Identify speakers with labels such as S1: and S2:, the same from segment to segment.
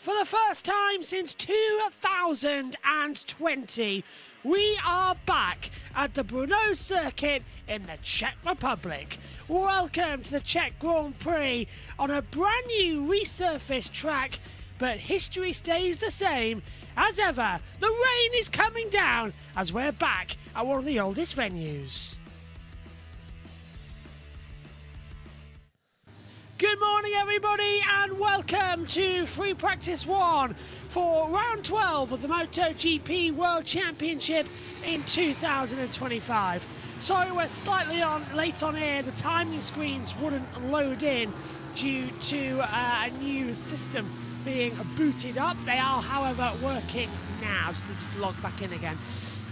S1: For the first time since 2020, we are back at the Brno circuit in the Czech Republic. Welcome to the Czech Grand Prix on a brand new resurfaced track, but history stays the same. As ever, the rain is coming down as we're back at one of the oldest venues. Good morning, everybody, and welcome to Free Practice 1 for round 12 of the MotoGP World Championship in 2025. Sorry we're slightly late on air. The timing screens wouldn't load in due to a new system being booted up. They are, however, working now. Just need to log back in again.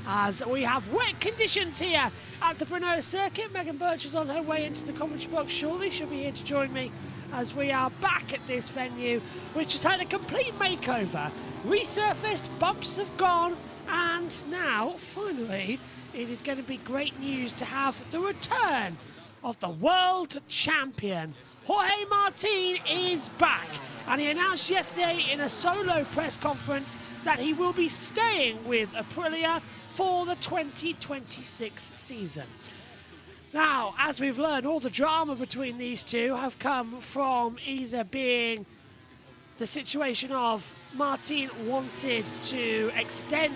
S1: As we have wet conditions here at the Brno circuit. Megan Birch is on her way into the commentary box shortly. She'll be here to join me as we are back at this venue, which has had a complete makeover. Resurfaced, bumps have gone, and now, finally, it is going to be great news to have the return of the world champion. Jorge Martin is back, and he announced yesterday in a solo press conference that he will be staying with Aprilia for the 2026 season. Now, as we've learned, all the drama between these two have come from either being the situation of Martin wanted to extend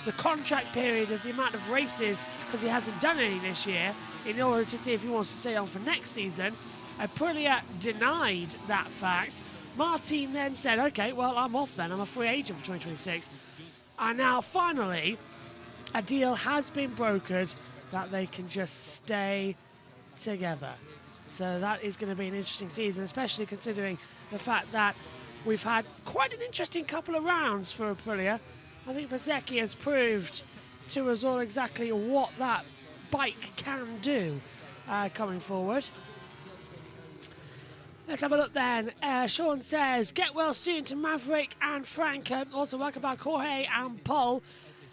S1: the contract period of the amount of races because he hasn't done any this year in order to see if he wants to stay on for next season. Aprilia denied that fact. Martin then said, okay, well, I'm off then. I'm a free agent for 2026. And now, finally, a deal has been brokered that they can just stay together. So that is going to be an interesting season, especially considering the fact that we've had quite an interesting couple of rounds for Aprilia. I think Bsky has proved to us all exactly what that bike can do coming forward. Let's have a look then. Sean says, get well soon to Maverick and Franco. Also, welcome back, Jorge and Paul.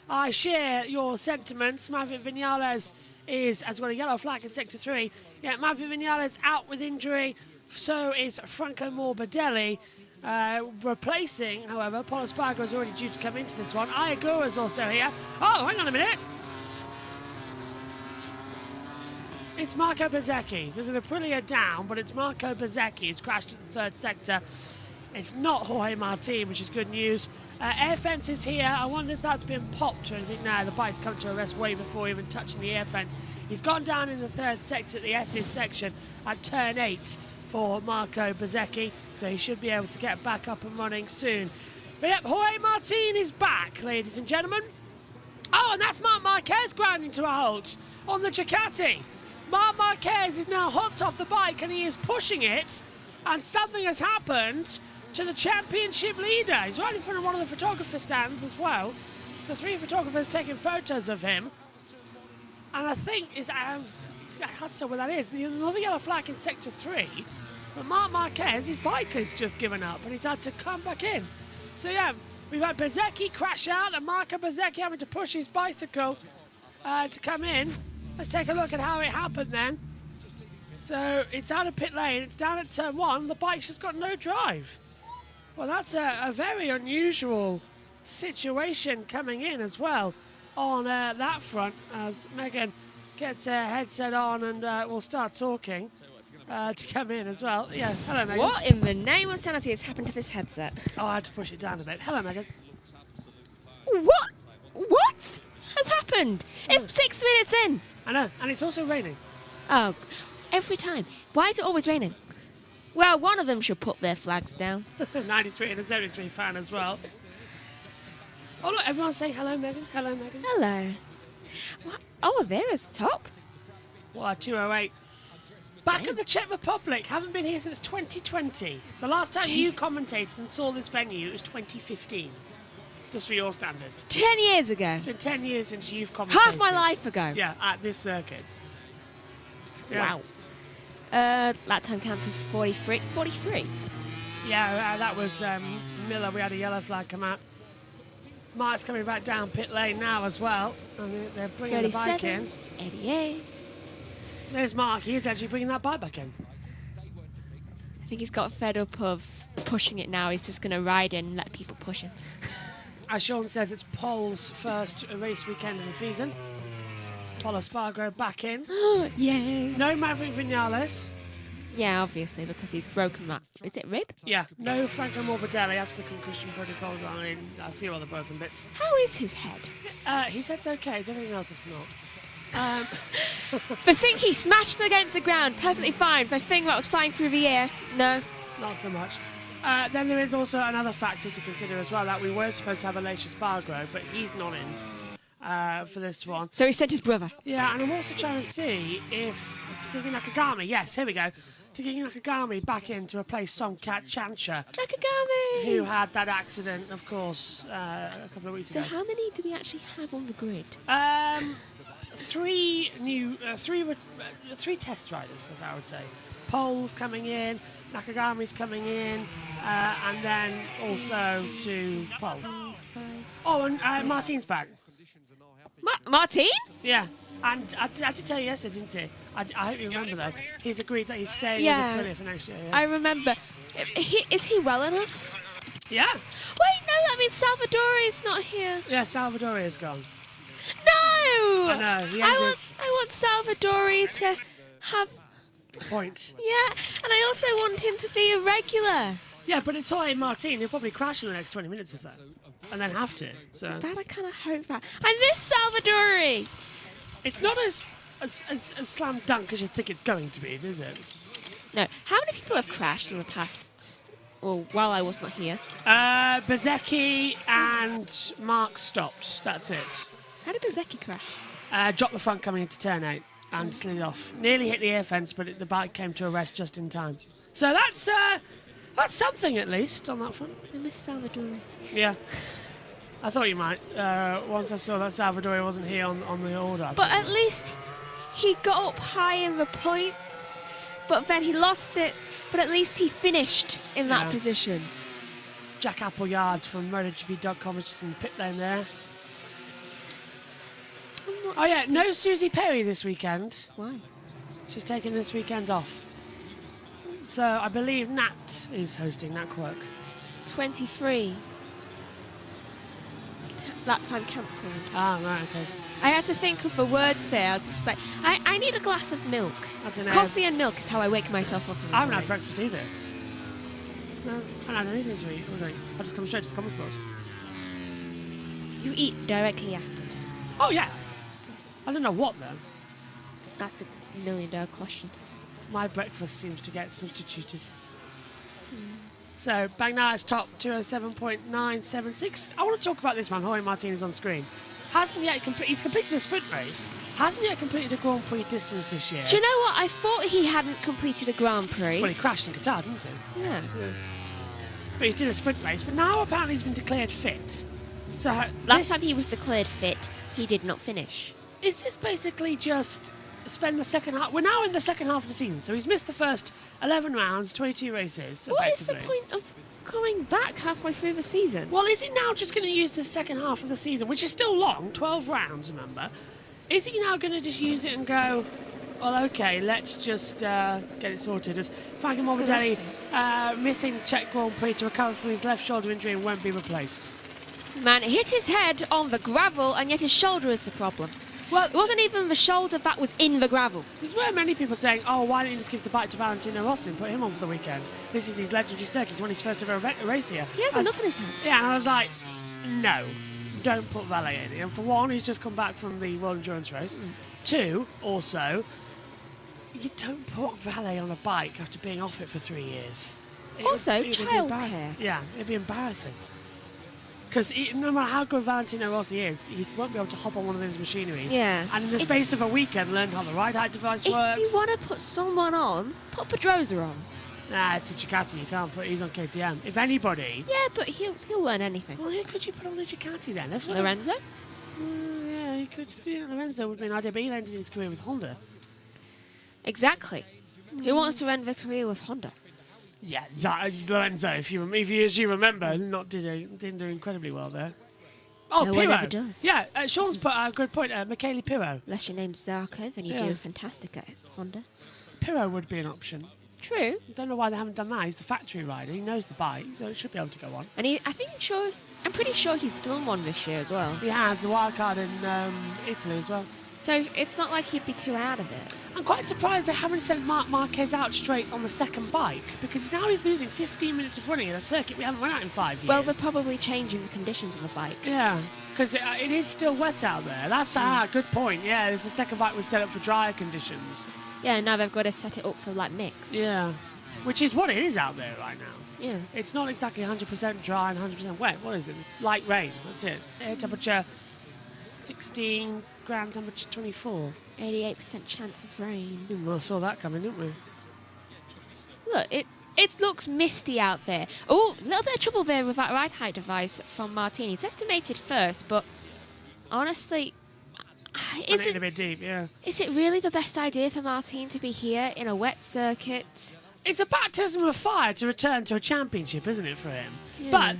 S1: I share your sentiments. Maverick Vinales has got a yellow flag in Sector 3. Yeah, Maverick Vinales out with injury. So is Franco Morbidelli. Replacing, however, Paul Espargaro is already due to come into this one. Ayagura is also here. Oh, hang on a minute. It's Marco Bsky. There's an Aprilia down, but it's Marco Bsky who's crashed at the third sector. It's not Jorge Martin, which is good news. Air fence is here. I wonder if that's been popped or anything. No, the bike's come to a rest way before even touching the air fence. He's gone down in the third sector, the S's section, at turn 8 for Marco Bsky, so he should be able to get back up and running soon. But yep, Jorge Martin is back, ladies and gentlemen. Oh, and that's Marc Marquez grinding to a halt on the Ducati. Marc Marquez is now hooked off the bike and he is pushing it, and something has happened to the championship leader. He's right in front of one of the photographer stands as well. So 3 photographers taking photos of him. And I think I can't tell where that is. Another yellow flag in Sector 3. But Marc Marquez, his bike has just given up and he's had to come back in. So yeah, we've had Bsky crash out and Marco Bsky having to push his bicycle to come in. Let's take a look at how it happened then. So it's out of pit lane, it's down at turn 1, the bike's just got no drive. Well, that's a very unusual situation coming in as well on that front as Megan gets her headset on and we'll start talking to come in as well. Yeah, hello, Megan.
S2: What in the name of sanity has happened to this headset?
S1: Oh, I had to push it down a bit. Hello, Megan.
S2: What? What has happened? It's 6 minutes in.
S1: I know, and it's also raining.
S2: Oh, every time. Why is it always raining? Well, one of them should put their flags down.
S1: 93 and a 73 fan as well. Oh, look, everyone's saying hello, Megan. Hello, Megan.
S2: Hello. What? Oh, there is top.
S1: What, 208. Back at the Czech Republic. Haven't been here since 2020. The last time you commentated and saw this venue, it was 2015. Just for your standards.
S2: 10 years ago.
S1: It's been 10 years since you've commentated.
S2: Half my life ago.
S1: Yeah, at this circuit.
S2: Yeah. Wow. Lap time cancelled for 43.
S1: Yeah, that was Miller. We had a yellow flag come out. Mark's coming back down pit lane now as well. And they're bringing the bike in.
S2: 88.
S1: There's Mark. He's actually bringing that bike back in.
S2: I think he's got fed up of pushing it now. He's just going to ride in and let people push him.
S1: As Sean says, it's Paul's first race weekend of the season. Paul Espargaro back in.
S2: Yay.
S1: No Maverick Vinales.
S2: Yeah, obviously, because he's broken that. Is it rib?
S1: Yeah, no Franco Morbidelli after the concussion protocols on in a few other broken bits.
S2: How is his head?
S1: His head's okay, it's everything else it's not.
S2: The thing he smashed against the ground, perfectly fine. The thing that was flying through the air, no.
S1: Not so much. Then there is also another factor to consider as well, that we were supposed to have Aleix Espargaro, but he's not in for this one.
S2: So he sent his brother.
S1: Yeah, and I'm also trying to see if Takagi Nakagami, yes, here we go. Takagi Nakagami back in to replace Somkat Chancha,
S2: Nakagami!
S1: who had that accident, of course, a couple of weeks ago.
S2: So how many do we actually have on the grid?
S1: Three test riders, as I would say. Pole's coming in, Nakagami's coming in, and then also to and Martin's back.
S2: Martin?
S1: Yeah, and I did tell you yesterday, didn't he? I hope you remember though. He's agreed that he's staying with Aprilia for next year. Yeah.
S2: I remember. Is he well enough?
S1: Yeah.
S2: Wait, no, that means Salvadori's not here.
S1: Yeah, Salvadori is gone.
S2: No!
S1: I know.
S2: I want Salvadori to have
S1: point.
S2: Yeah, and I also want him to be a regular.
S1: Yeah, but it's all right, Martin. He'll probably crash in the next 20 minutes or so, and then have to. So
S2: that I kind of hope that. And this Salvadori.
S1: It's not as slam dunk as you think it's going to be, is it?
S2: No. How many people have crashed in the past? Well, while I was not here.
S1: Bezecchi and Mark stopped. That's it.
S2: How did Bezecchi crash?
S1: Dropped the front coming into turn 8 and slid off. Nearly hit the air fence, but the bike came to a rest just in time. So that's something at least on that front.
S2: I miss Salvadori.
S1: Yeah. I thought you might. Once I saw that Salvadori wasn't here on the order.
S2: But at least he got up high in the points, but then he lost it. But at least he finished in that position.
S1: Jack Appleyard from MotoGP.com is just in the pit lane there. Oh yeah, no Susie Perry this weekend.
S2: Why?
S1: She's taking this weekend off. So I believe Nat is hosting that quirk.
S2: 23. Lap time cancelled.
S1: Ah, right, okay.
S2: I had to think of the words there. I was just like, I need a glass of milk.
S1: I don't know.
S2: Coffee and milk is how I wake myself up.
S1: I haven't had breakfast either. No, I haven't had anything to eat or drink. I just come straight to the common sports.
S2: You eat directly after this.
S1: Oh yeah.
S2: Yes.
S1: I don't know what though.
S2: That's a $1 million question.
S1: My breakfast seems to get substituted. So Bagnaia is top 207.976. I want to talk about this man. Jorge Martin is on screen. Hasn't yet he's completed a sprint race. Hasn't yet completed a Grand Prix distance this year.
S2: Do you know what? I thought he hadn't completed a Grand Prix.
S1: Well, he crashed in Qatar, didn't he?
S2: Yeah.
S1: But he did a sprint race. But now apparently he's been declared fit. So
S2: last time he was declared fit, he did not finish.
S1: Is this basically just spend the second half? We're now in the second half of the season, so he's missed the first 11 rounds, 22 races.
S2: What is the point of coming back halfway through the season?
S1: Well, is he now just going to use the second half of the season, which is still long, 12 rounds, remember? Is he now going to just use it and go, well, okay, let's just get it sorted? As Franco Morbidelli missing Czech Grand Prix to recover from his left shoulder injury and won't be replaced.
S2: Man hit his head on the gravel, and yet his shoulder is the problem. Well, it wasn't even the shoulder that was in the gravel.
S1: There's were many people saying, oh, why don't you just give the bike to Valentino Rossi and put him on for the weekend? This is his legendary circuit. He's won his first ever race here.
S2: He has enough in his hand.
S1: Yeah, and I was like, no, don't put Valet in. And for one, he's just come back from the World Endurance race. Two, also, you don't put Valet on a bike after being off it for 3 years.
S2: Also, childcare.
S1: Yeah, it'd be embarrassing. Because no matter how good Valentino Rossi is, he won't be able to hop on one of those machineries.
S2: Yeah.
S1: And in the space of a weekend, learn how the ride height device works.
S2: If you want to put someone on, put Pedrosa on.
S1: Nah, it's a Ducati. You can't put. He's on KTM. If anybody.
S2: Yeah, but he'll learn anything.
S1: Well, who could you put on a Ducati then?
S2: Lorenzo.
S1: Yeah, he could. Yeah, Lorenzo would be an idea, but he ended his career with Honda.
S2: Exactly. Who wants to end their career with Honda?
S1: Yeah, Lorenzo. If you as you remember, didn't do incredibly well there. Oh,
S2: no
S1: Pirro.
S2: one ever does.
S1: Yeah, Sean's put a good point. Michele Pirro.
S2: Unless your name's Zarco, then you do fantastic at Honda.
S1: Pirro would be an option.
S2: True.
S1: I don't know why they haven't done that. He's the factory rider. He knows the bike, so it should be able to go on.
S2: And I'm pretty sure he's done one this year as well.
S1: He has a wild card in Italy as well.
S2: So it's not like he'd be too out of it.
S1: I'm quite surprised they haven't sent Marc Marquez out straight on the second bike, because now he's losing 15 minutes of running at a circuit we haven't run out in 5 years.
S2: Well, they're probably changing the conditions of the bike.
S1: Yeah, because it is still wet out there. That's a good point. Yeah, if the second bike was set up for drier conditions.
S2: Yeah, now they've got to set it up for like mix.
S1: Yeah, which is what it is out there right now.
S2: Yeah.
S1: It's not exactly 100% dry and 100% wet. What is it? Light rain. That's it. Air temperature 16, ground temperature 24.
S2: 88% chance of rain.
S1: Well, saw that coming, didn't we?
S2: Look, it looks misty out there. Oh, a little bit of trouble there with that ride height device from Martin. He's estimated first, but honestly,
S1: Is it a bit deep? Yeah.
S2: Is it really the best idea for Martin to be here in a wet circuit?
S1: It's a baptism of fire to return to a championship, isn't it, for him?
S2: Yeah.
S1: But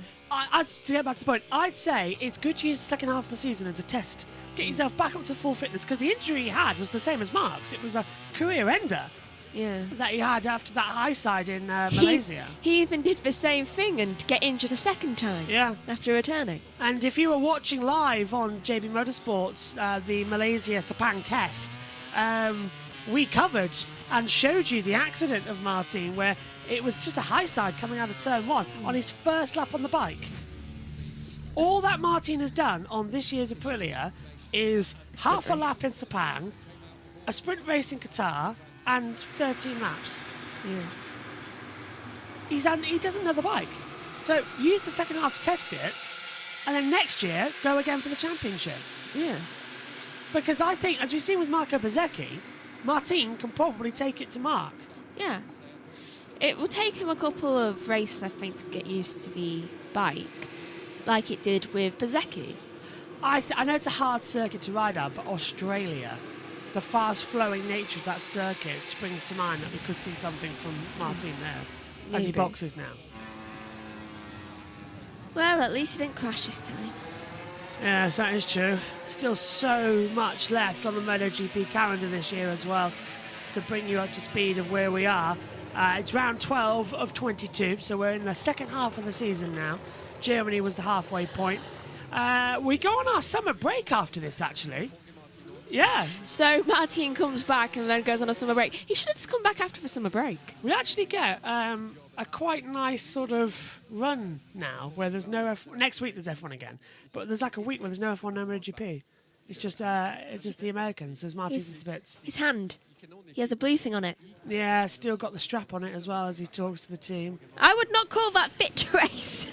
S1: to get back to the point, I'd say it's good to use the second half of the season as a test. Get yourself back up to full fitness, because the injury he had was the same as Mark's. It was a career ender that he had after that high side in Malaysia.
S2: He even did the same thing and get injured a second time after returning.
S1: And if you were watching live on JB Motorsports, the Malaysia Sepang test, we covered and showed you the accident of Martin, where it was just a high side coming out of turn 1 on his first lap on the bike. All that Martin has done on this year's Aprilia is half a lap in Sepang, a sprint race in Qatar, and 13 laps.
S2: Yeah.
S1: He doesn't know the bike. So use the second half to test it, and then next year go again for the championship.
S2: Yeah.
S1: Because I think, as we've seen with Marco Bezzecchi, Martin can probably take it to Mark.
S2: Yeah. It will take him a couple of races, I think, to get used to the bike, like it did with Bezzecchi.
S1: I know it's a hard circuit to ride out, but Australia, the fast-flowing nature of that circuit springs to mind that we could see something from Martin there, as he boxes now.
S2: Well, at least he didn't crash this time.
S1: Yes, that is true. Still so much left on the MotoGP calendar this year as well to bring you up to speed of where we are. It's round 12 of 22, so we're in the second half of the season now. Germany was the halfway point. We go on our summer break after this, actually. Yeah.
S2: So Martin comes back and then goes on a summer break. He should have just come back after the summer break.
S1: We actually get a quite nice sort of run now, where there's no F1. Next week there's F1 again, but there's like a week where there's no F1, no MotoGP. It's just the Americans. There's Martin's bits.
S2: His hand. He has a blue thing on it.
S1: Yeah, still got the strap on it as well as he talks to the team.
S2: I would not call that fit to race.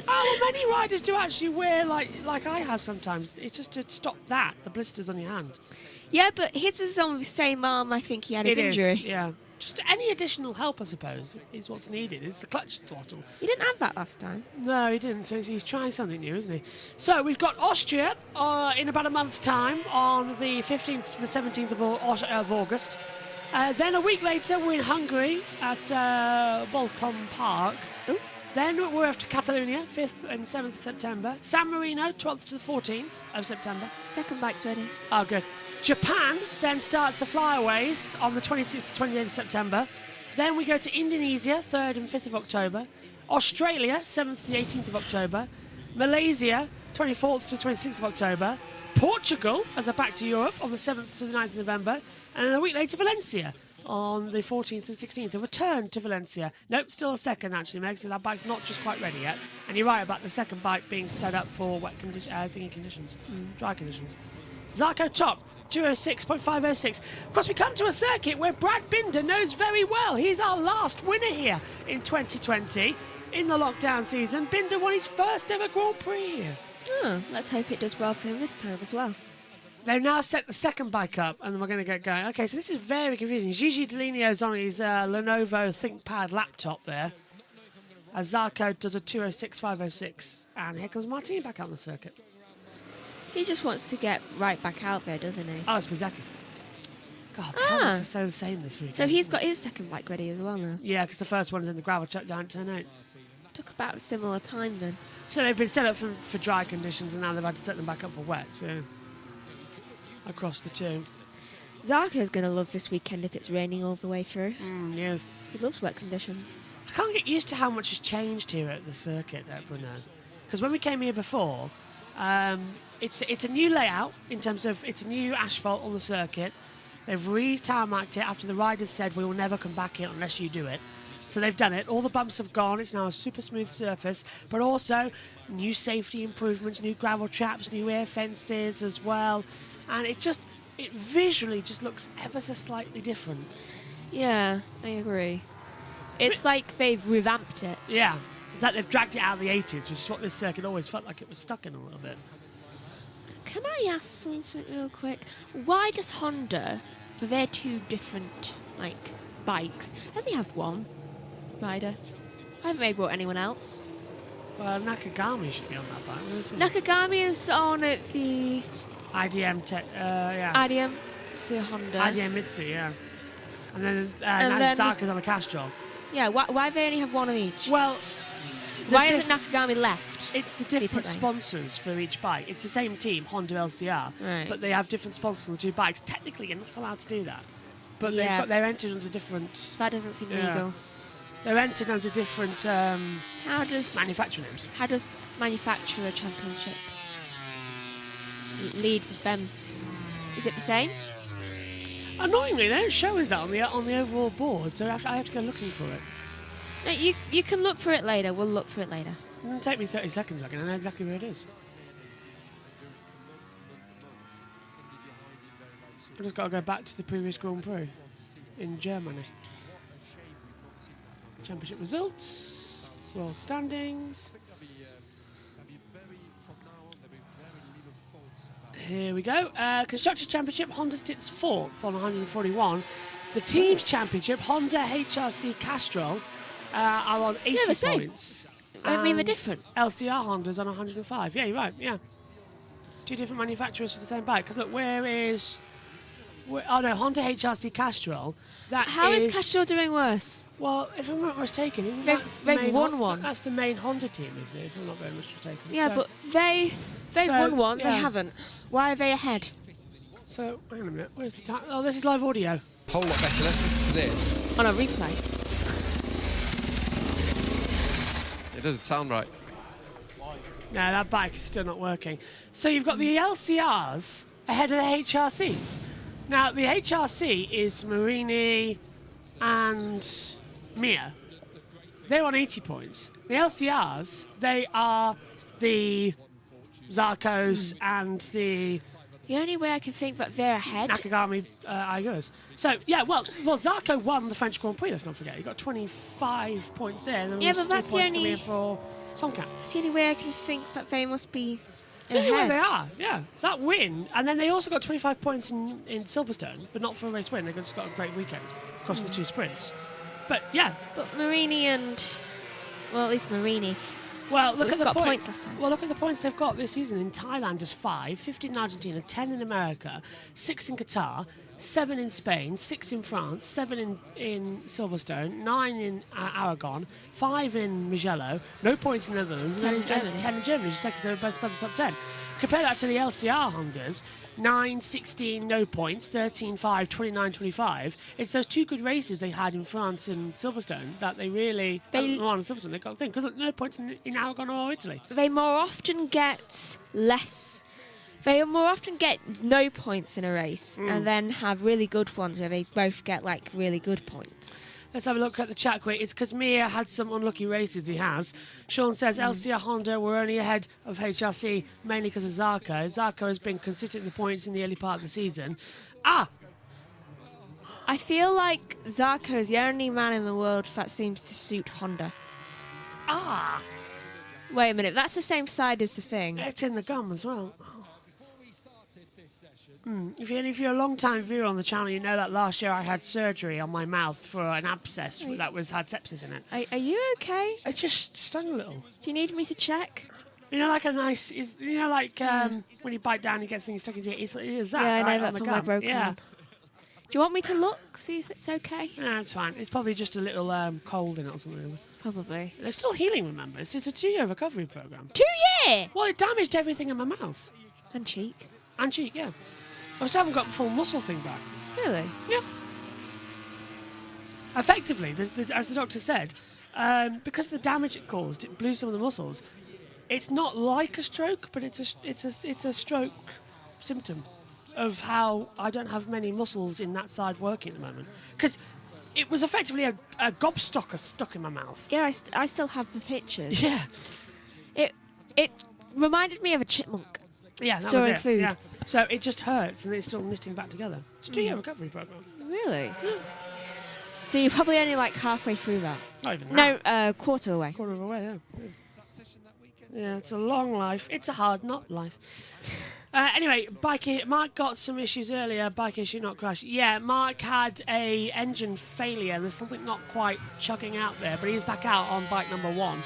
S1: Oh, well, many riders do actually wear like I have sometimes. It's just to stop the blisters on your hand.
S2: Yeah, but his is on the same arm. I think he had his injury.
S1: Yeah. Just any additional help, I suppose, is what's needed. It's the clutch throttle.
S2: He didn't have that last time.
S1: No, he didn't. So he's trying something new, isn't he? So we've got Austria in about a month's time on the 15th to the 17th of August. Then a week later, we're in Hungary at Bolton Park.
S2: Ooh.
S1: Then we're off to Catalonia, 5th and 7th of September. San Marino, 12th to the 14th of September.
S2: Second bike's ready.
S1: Oh, good. Japan then starts the flyaways on the 26th to 28th of September. Then we go to Indonesia, 3rd and 5th of October. Australia, 7th to the 18th of October. Malaysia, 24th to 26th of October. Portugal, as a back to Europe, on the 7th to the 9th of November. And then a week later, Valencia on the 14th and 16th. A return to Valencia. Nope, still a second, actually, Meg. So that bike's not just quite ready yet. And you're right about the second bike being set up for wet conditions, dry conditions. Zarco top, 206.506. Of course, we come to a circuit where Brad Binder knows very well. He's our last winner here in 2020 in the lockdown season. Binder won his first ever Grand Prix.
S2: Oh, let's hope it does well for him this time as well.
S1: They've now set the second bike up, and we're going to get going. Okay, so this is very confusing. Gigi Delineo's on his Lenovo ThinkPad laptop there, as Zarco does a 206.506, and here comes Martin back out on the circuit.
S2: He just wants to get right back out there, doesn't he?
S1: Oh, it's Bezzecchi. God, the helmets are so the same this week.
S2: So he's got his second bike ready as well now.
S1: Yeah, because the first one's in the gravel truck down at turn 8.
S2: Took about a similar time then.
S1: So they've been set up for dry conditions, and now they've had to set them back up for wet, so across the two.
S2: Zarko's going to love this weekend if it's raining all the way through.
S1: Yes.
S2: He loves wet conditions.
S1: I can't get used to how much has changed here at the circuit at Brno. Because when we came here before, it's a new layout in terms of it's a new asphalt on the circuit. They've re-tarmacked it after the riders said we will never come back here unless you do it. So they've done it. All the bumps have gone. It's now a super smooth surface, but also new safety improvements, new gravel traps, new air fences as well. And it visually just looks ever so slightly different.
S2: Yeah, I agree. It's like they've revamped it.
S1: Yeah, that they've dragged it out of the 80s, which is what this circuit always felt like it was stuck in a little bit.
S2: Can I ask something real quick? Why does Honda, for their two different, bikes, only have one rider? Haven't they brought anyone else?
S1: Well, Nakagami should be on that bike. Where is he?
S2: Nakagami is on at the
S1: IDM Tech, yeah.
S2: IDM, so Honda.
S1: IDM Mitsu, yeah. And then Nagasaka's on a Castrol.
S2: Yeah, why they only have one of each?
S1: Well,
S2: why isn't Nakagami left?
S1: It's the different sponsors for each bike. It's the same team, Honda LCR,
S2: right.
S1: But they have different sponsors on the two bikes. Technically, you're not allowed to do that. But they're entered under different...
S2: That doesn't seem legal.
S1: They're entered under different manufacturer names.
S2: How does manufacturer championship lead with them? Is it the same?
S1: Annoyingly, they don't show us that on the overall board, so I have to go looking for it.
S2: No, you can look for it later. We'll look for it later.
S1: It'll take me 30 seconds, I know exactly where it is. I've just got to go back to the previous Grand Prix in Germany. Championship results, world standings. Here we go. Constructors Championship, Honda sits 4th on 141. The Teams Championship, Honda HRC Castrol are on 80 points.
S2: I mean, they're different.
S1: LCR Honda's on 105. Yeah, you're right, yeah. Two different manufacturers for the same bike. Because look, oh no, Honda HRC Castrol.
S2: How is Castrol doing worse?
S1: Well, if I'm not mistaken,
S2: they've won one.
S1: That's the main Honda team, isn't it? If I'm not very much mistaken.
S2: Yeah, but they've won one. Yeah. They haven't. Why are they ahead?
S1: So, hang on a minute. Where's the time? Oh, this is live audio.
S3: Whole lot better. Let's listen to this.
S2: On a replay.
S3: It doesn't sound right.
S1: No, that bike is still not working. So you've got the LCRs ahead of the HRCs. Now, the HRC is Marini and Mia. They're on 80 points. The LCRs, they are the Zarkos and the...
S2: The only way I can think that they're ahead...
S1: Nakagami Aigurs. So, yeah, well, Zarko won the French Grand Prix, let's not forget. He got 25 points there. And
S2: yeah, but that's the only...
S1: for Songkat.
S2: That's the only way I can think that they must be
S1: ahead.
S2: ahead.
S1: They are, yeah. That win. And then they also got 25 points in Silverstone, but not for a race win. They just got a great weekend across the two sprints. But, yeah.
S2: But Marini and... Well, at least Marini...
S1: Well, look at the
S2: points last time.
S1: Well, look at the points they've got this season. In Thailand, just 5, 15 in Argentina, 10 in America, 6 in Qatar, 7 in Spain, 6 in France, 7 in Silverstone, 9 in Aragon, 5 in Mugello, no points in the Netherlands,
S2: 10 in Germany.
S1: 10 in Germany, just because they were both top 10. Compare that to the LCR Hondas, 9, 16, no points, 13, 5, 29, 25. It's those two good races they had in France and Silverstone that they really... on Silverstone, they got the thing, because no points in Aragon or Italy.
S2: They more often get less... They more often get no points in a race and then have really good ones where they both get, really good points.
S1: Let's have a look at the chat quick. It's because Mia had some unlucky races, he has. Sean says LCR Honda were only ahead of HRC mainly because of Zarko. Zarko has been consistent in the points in the early part of the season.
S2: I feel like Zarko is the only man in the world that seems to suit Honda. Wait a minute, that's the same side as the thing.
S1: It's in the gum as well. If you're a long-time viewer on the channel, you know that last year I had surgery on my mouth for an abscess that had sepsis in it.
S2: Are you okay?
S1: It just stung a little.
S2: Do you need me to check?
S1: You know, when you bite down, you get something stuck into your ear. Is that
S2: I
S1: right
S2: know that
S1: on the
S2: from
S1: gum?
S2: my broken one. Do you want me to look, see if it's okay?
S1: Yeah, it's fine. It's probably just a little cold in it or something.
S2: Probably.
S1: They're still healing, remember? It's a 2-year recovery program.
S2: 2 years?
S1: Well, it damaged everything in my mouth.
S2: And cheek.
S1: And cheek, yeah. I still haven't got the full muscle thing back.
S2: Really?
S1: Yeah. Effectively, as the doctor said, because of the damage it caused, it blew some of the muscles. It's not like a stroke, but it's a stroke symptom of how I don't have many muscles in that side working at the moment. Because it was effectively a gobstocker stuck in my mouth.
S2: Yeah, I still have the pictures.
S1: Yeah.
S2: It reminded me of a chipmunk.
S1: Yeah, that
S2: storing
S1: was it.
S2: food.
S1: Yeah. So it just hurts, and it's still knitting back together. It's a 2-year recovery program.
S2: Really? So you're probably only like halfway through that.
S1: Not even that.
S2: No, quarter away.
S1: Quarter of a way, yeah. Yeah, it's a long life. It's a hard not life. Anyway, Mark got some issues earlier. Bike issue, not crash. Yeah, Mark had a engine failure. There's something not quite chugging out there, but he's back out on bike number 1.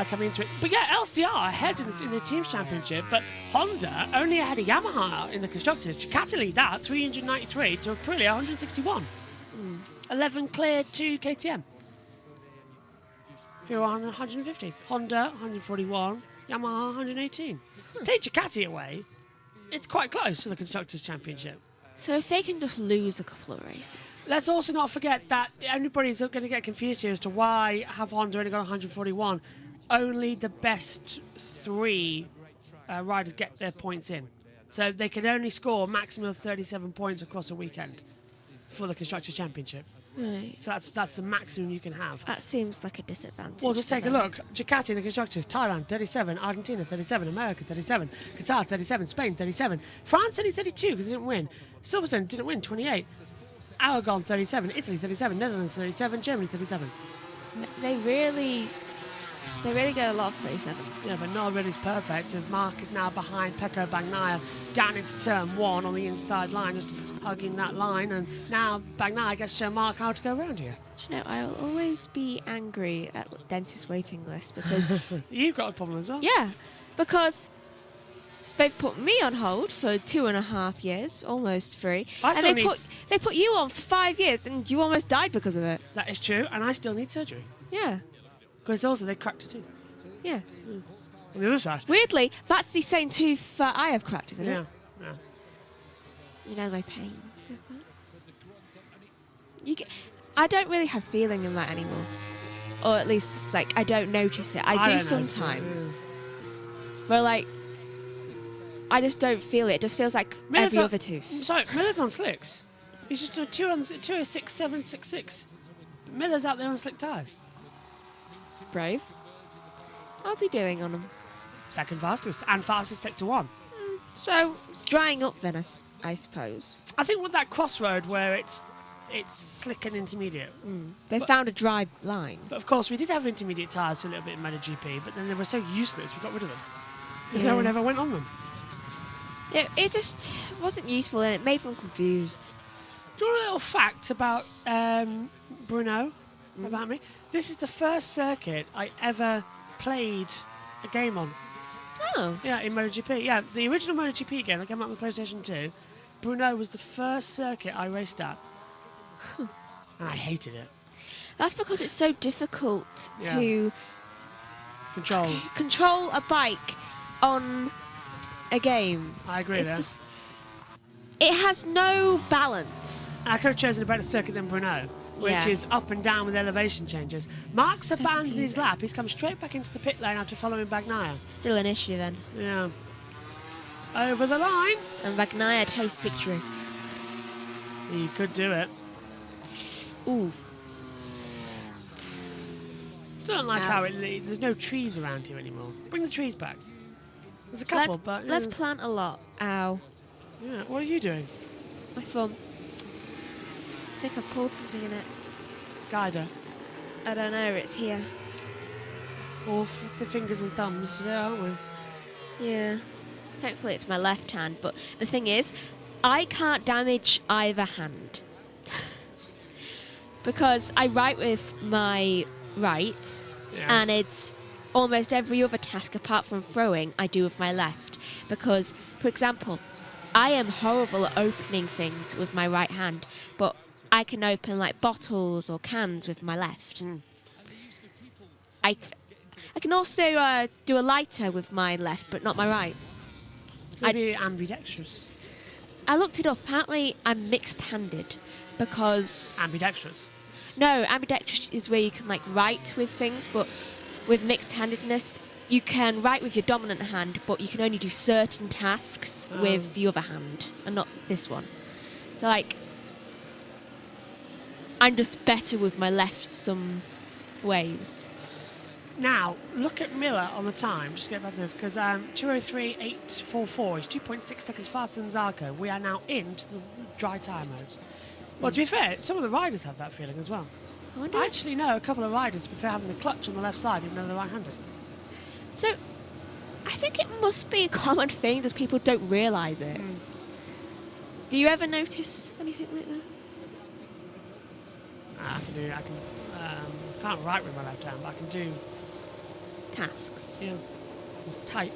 S1: Coming into it. But yeah, LCR ahead in the Teams Championship, but Honda only ahead of Yamaha in the Constructors. Ducati lead that, 393 to Aprilia, 161. 11 cleared to KTM, who are on 150. Honda, 141. Yamaha, 118. Take Ducati away, it's quite close to the Constructors Championship.
S2: So if they can just lose a couple of races.
S1: Let's also not forget that everybody's going to get confused here as to why have Honda only got 141. Only the best 3 riders get their points in. So they can only score a maximum of 37 points across a weekend for the Constructors Championship.
S2: Right.
S1: So that's the maximum you can have.
S2: That seems like a disadvantage.
S1: Well, just take a look. Ducati in the Constructors, Thailand 37, Argentina 37, America 37, Qatar 37, Spain 37, France only 32 because they didn't win. Silverstone didn't win, 28. Aragon 37, Italy 37, Netherlands 37, Germany 37.
S2: They really get a lot of 37s.
S1: Yeah, but not everybody's perfect, as Mark is now behind Pecco Bagnaia down into turn 1 on the inside line, just hugging that line, and now Bagnaia gets to show Mark how to go around here.
S2: Do you know, I'll always be angry at dentist waiting list because...
S1: You've got a problem as well.
S2: Yeah, because they've put me on hold for 2.5 years, almost 3. And they put you on for 5 years, and you almost died because of it.
S1: That is true, and I still need surgery.
S2: Yeah.
S1: Because also they cracked a tooth.
S2: Yeah.
S1: On the other side.
S2: Weirdly, that's the same tooth that I have cracked, isn't it?
S1: Yeah.
S2: You know my pain. I don't really have feeling in that anymore. Or at least, like, I don't notice it. I do sometimes. But, like, I just don't feel it. It just feels like every other tooth.
S1: Sorry, Miller's on slicks. He's just doing 206.766. Miller's out there on slick tyres.
S2: Brave. How's he doing on them?
S1: Second fastest, and fastest sector 1.
S2: So, it's drying up then, I suppose.
S1: I think with that crossroad where it's slick and intermediate.
S2: They found a dry line.
S1: But of course, we did have intermediate tyres for a little bit in MotoGP, but then they were so useless, we got rid of them. Because no one ever went on them.
S2: It just wasn't useful and it made them confused.
S1: Do you want a little fact about Bruno, about me? This is the first circuit I ever played a game on.
S2: Oh.
S1: Yeah, in MotoGP. Yeah, the original MotoGP game that came out on the PlayStation 2, Bruno was the first circuit I raced at. And I hated it.
S2: That's because it's so difficult to control a bike on a game.
S1: I agree there.
S2: It has no balance.
S1: I could have chosen a better circuit than Bruno, which is up and down with elevation changes. Mark's abandoned his lap. He's come straight back into the pit lane after following Bagnaia.
S2: Still an issue then.
S1: Yeah. Over the line.
S2: And Bagnaia tastes victory.
S1: He could do it.
S2: Ooh.
S1: Still don't like how there's no trees around here anymore. Bring the trees back. There's a couple, but...
S2: Let's plant a lot. Ow.
S1: Yeah, what are you doing?
S2: My thumb. I think I've pulled something in it.
S1: Guider.
S2: I don't know, it's here.
S1: All the fingers and thumbs, aren't we?
S2: Yeah. Thankfully it's my left hand, but the thing is, I can't damage either hand. Because I write with my right, and it's almost every other task apart from throwing I do with my left. Because, for example, I am horrible at opening things with my right hand, but I can open like bottles or cans with my left. I can also do a lighter with my left, but not my right.
S1: Maybe ambidextrous.
S2: I looked it up. Apparently, I'm mixed-handed because...
S1: Ambidextrous.
S2: No, ambidextrous is where you can like write with things, but with mixed-handedness, you can write with your dominant hand, but you can only do certain tasks with the other hand, and not this one. So like, I'm just better with my left some ways.
S1: Now, look at Miller on the time. Just get back to this, because 2:03.844 is 2.6 seconds faster than Zarco. We are now into the dry tyre modes. Well, to be fair, some of the riders have that feeling as well. I actually know a couple of riders prefer having the clutch on the left side even though they're right-handed.
S2: So, I think it must be a common thing, just people don't realise it. Do you ever notice anything like that?
S1: I can't write with my left hand, but I can do...
S2: Tasks.
S1: Yeah. Type.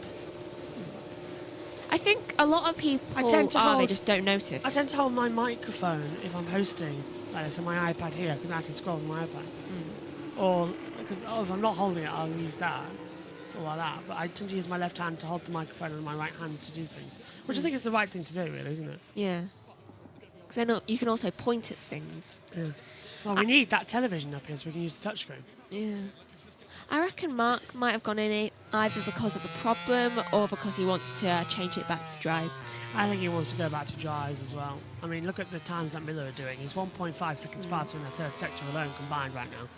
S2: I think a lot of people they just don't notice.
S1: I tend to hold my microphone if I'm hosting, like this on my iPad here, because I can scroll on my iPad. Or, because if I'm not holding it, I'll use that. Or like that. But I tend to use my left hand to hold the microphone and my right hand to do things. Which I think is the right thing to do, really, isn't it?
S2: Yeah. Because I know you can also point at things.
S1: Yeah. Well, we need that television up here so we can use the touchscreen.
S2: Yeah. I reckon Mark might have gone in it either because of a problem or because he wants to change it back to dries.
S1: I think he wants to go back to dries as well. I mean, look at the times that Miller are doing. He's 1.5 seconds faster in the third sector alone combined right now.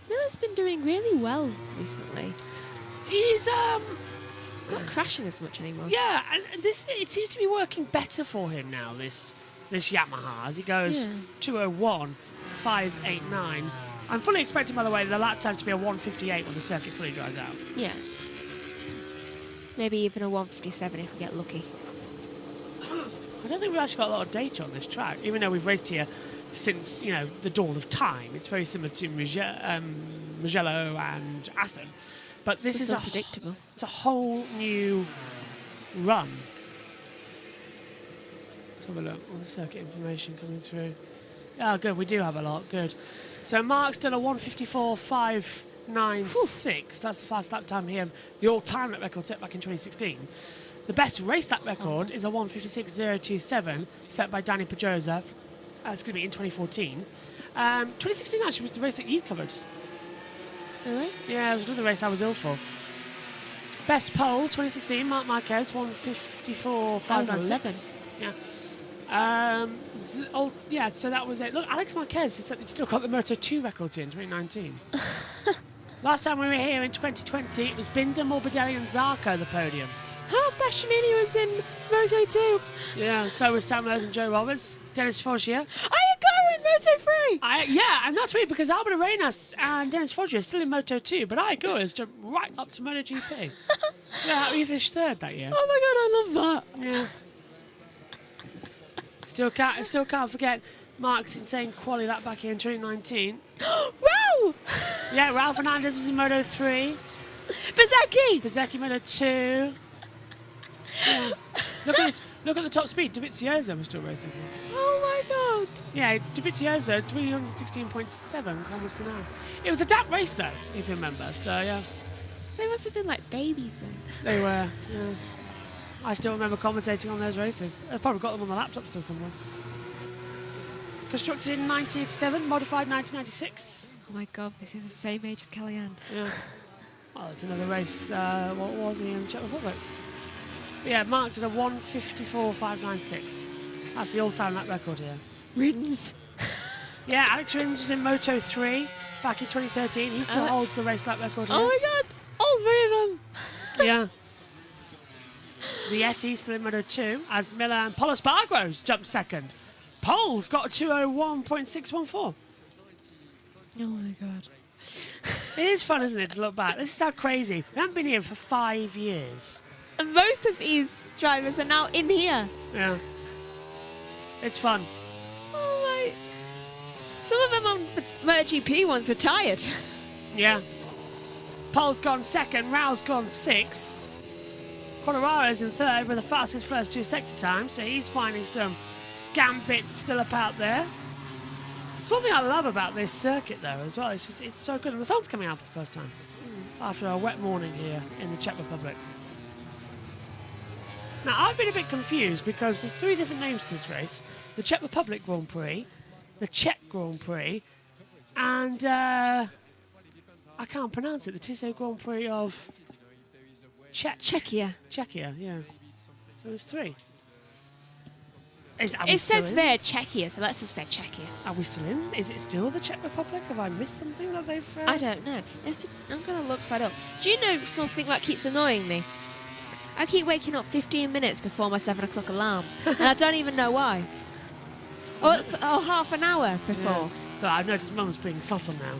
S2: Miller's been doing really well recently.
S1: He's
S2: not crashing as much anymore.
S1: Yeah, and it seems to be working better for him now. This Yamaha as he goes 2:01.589. I'm fully expecting, by the way, the lap times to be a 1:58 when the circuit fully dries out.
S2: Yeah. Maybe even a 1:57 if we get lucky.
S1: I don't think we've actually got a lot of data on this track, even though we've raced here since, the dawn of time. It's very similar to Mugello and Assen. But this is
S2: unpredictable.
S1: It's a whole new run. Let's have a look. All the circuit information coming through. Oh, good. We do have a lot. Good. So Mark's done a 1:54.596. That's the fastest lap time here. The all-time lap record set back in 2016. The best race lap record is a 1:56.027 set by Danny Pedrosa. In 2014. 2016 actually was the race that you covered.
S2: Really?
S1: Yeah, it was another race I was ill for. Best pole 2016, Marc Marquez 1:54.596. Yeah. So that was it. Look, Alex Marquez has still got the Moto2 record here in 2019. Last time we were here in 2020, it was Binder, Morbidelli and Zarco the podium.
S2: Oh, Bashamini was in Moto2.
S1: Yeah, so was Sam Lowe's and Joe Roberts, Dennis Foggia.
S2: Ayako in Moto3.
S1: Yeah, and that's weird because Albert Arenas and Dennis Foggia are still in Moto2, but Ayako is jumped right up to MotoGP. Yeah, we finished third that year.
S2: Oh my god, I love that.
S1: Yeah. Still can't forget Mark's insane quali lap back here in 2019.
S2: Wow!
S1: Yeah, Ralph Fernandez was in Moto3. Bezzecchi Moto2. Yeah. Look at the top speed. Dovizioso was still racing.
S2: Oh my god!
S1: Yeah, Dovizioso 316.7 kilometers an hour. It was a damp race though, if you remember. So yeah.
S2: They must have been like babies then.
S1: They were. Yeah. I still remember commentating on those races. I've probably got them on the laptop still somewhere. Constructed in 1987, modified 1996.
S2: Oh my god, this is the same age as Kellyanne.
S1: Yeah. Well, it's another race. What was he in the Czech Republic? But yeah, Mark did a 1:54.596. That's the all-time lap record here.
S2: Rins.
S1: Yeah, Alex Rins was in Moto3 back in 2013. He still holds the race lap record here.
S2: Oh my god, all three of them.
S1: Yeah. Vietti still in Moto2 as Miller and Pol Espargaro jumped second. Pol's got a 2:01.614.
S2: Oh my god.
S1: It is fun, isn't it, to look back? This is how crazy. We haven't been here for 5 years.
S2: And most of these drivers are now in here.
S1: Yeah. It's fun.
S2: Oh my. Some of them on MotoGP once retired.
S1: Yeah. Pol's gone second, Raul's gone sixth. Quadraro's in third with the fastest first two sector times, so he's finding some gambits still up out there. It's one thing I love about this circuit though as well, it's so good. And the sun's coming out for the first time after a wet morning here in the Czech Republic. Now, I've been a bit confused because there's 3 different names to this race. The Czech Republic Grand Prix, the Czech Grand Prix, and I can't pronounce it, the Tissot Grand Prix of
S2: Czechia.
S1: Czechia, yeah. So there's 3.
S2: It says there Czechia, so let's just say Czechia.
S1: Are we still in? Is it still the Czech Republic? Have I missed something that they've...
S2: I don't know. I'm going to look that up. Do you know something that keeps annoying me? I keep waking up 15 minutes before my 7 o'clock alarm, and I don't even know why. Or half an hour before.
S1: Yeah. So I've noticed Mum's being subtle now.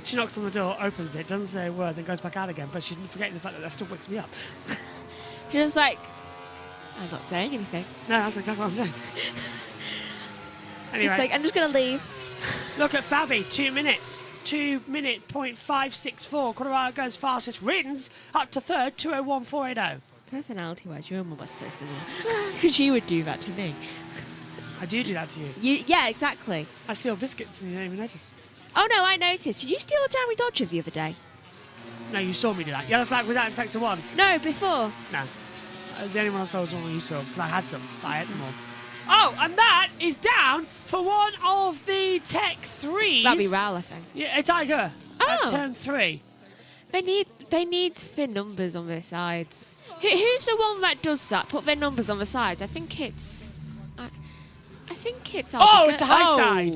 S1: She knocks on the door, opens it, doesn't say a word, then goes back out again, but she's forgetting the fact that still wakes me up.
S2: She's just like, I'm not saying anything.
S1: No, that's exactly what I'm saying. Anyway.
S2: It's like, I'm just going to leave.
S1: Look at Fabi, 2 minutes. 2-minute .564. Colorado goes fastest. Rins up to third, 2:01.480.
S2: Personality-wise, your mum was so similar. Because she would do that to me.
S1: I do that to you.
S2: Yeah, exactly.
S1: I steal biscuits and you don't even notice.
S2: Oh no, I noticed. Did you steal a Downy Dodger the other day?
S1: No, you saw me do that. Yellow flag was out in sector 1.
S2: No, before.
S1: No. The only one I saw was one you saw. But I had some. But I ate them all. Oh, and that is down for one of the Tech 3s.
S2: That'd be Raul, I think.
S1: Yeah, a Tiger.
S2: Oh.
S1: At turn 3.
S2: They need their numbers on their sides. Who's the one that does that? Put their numbers on the sides. I think it's.
S1: Oh, it's a high side.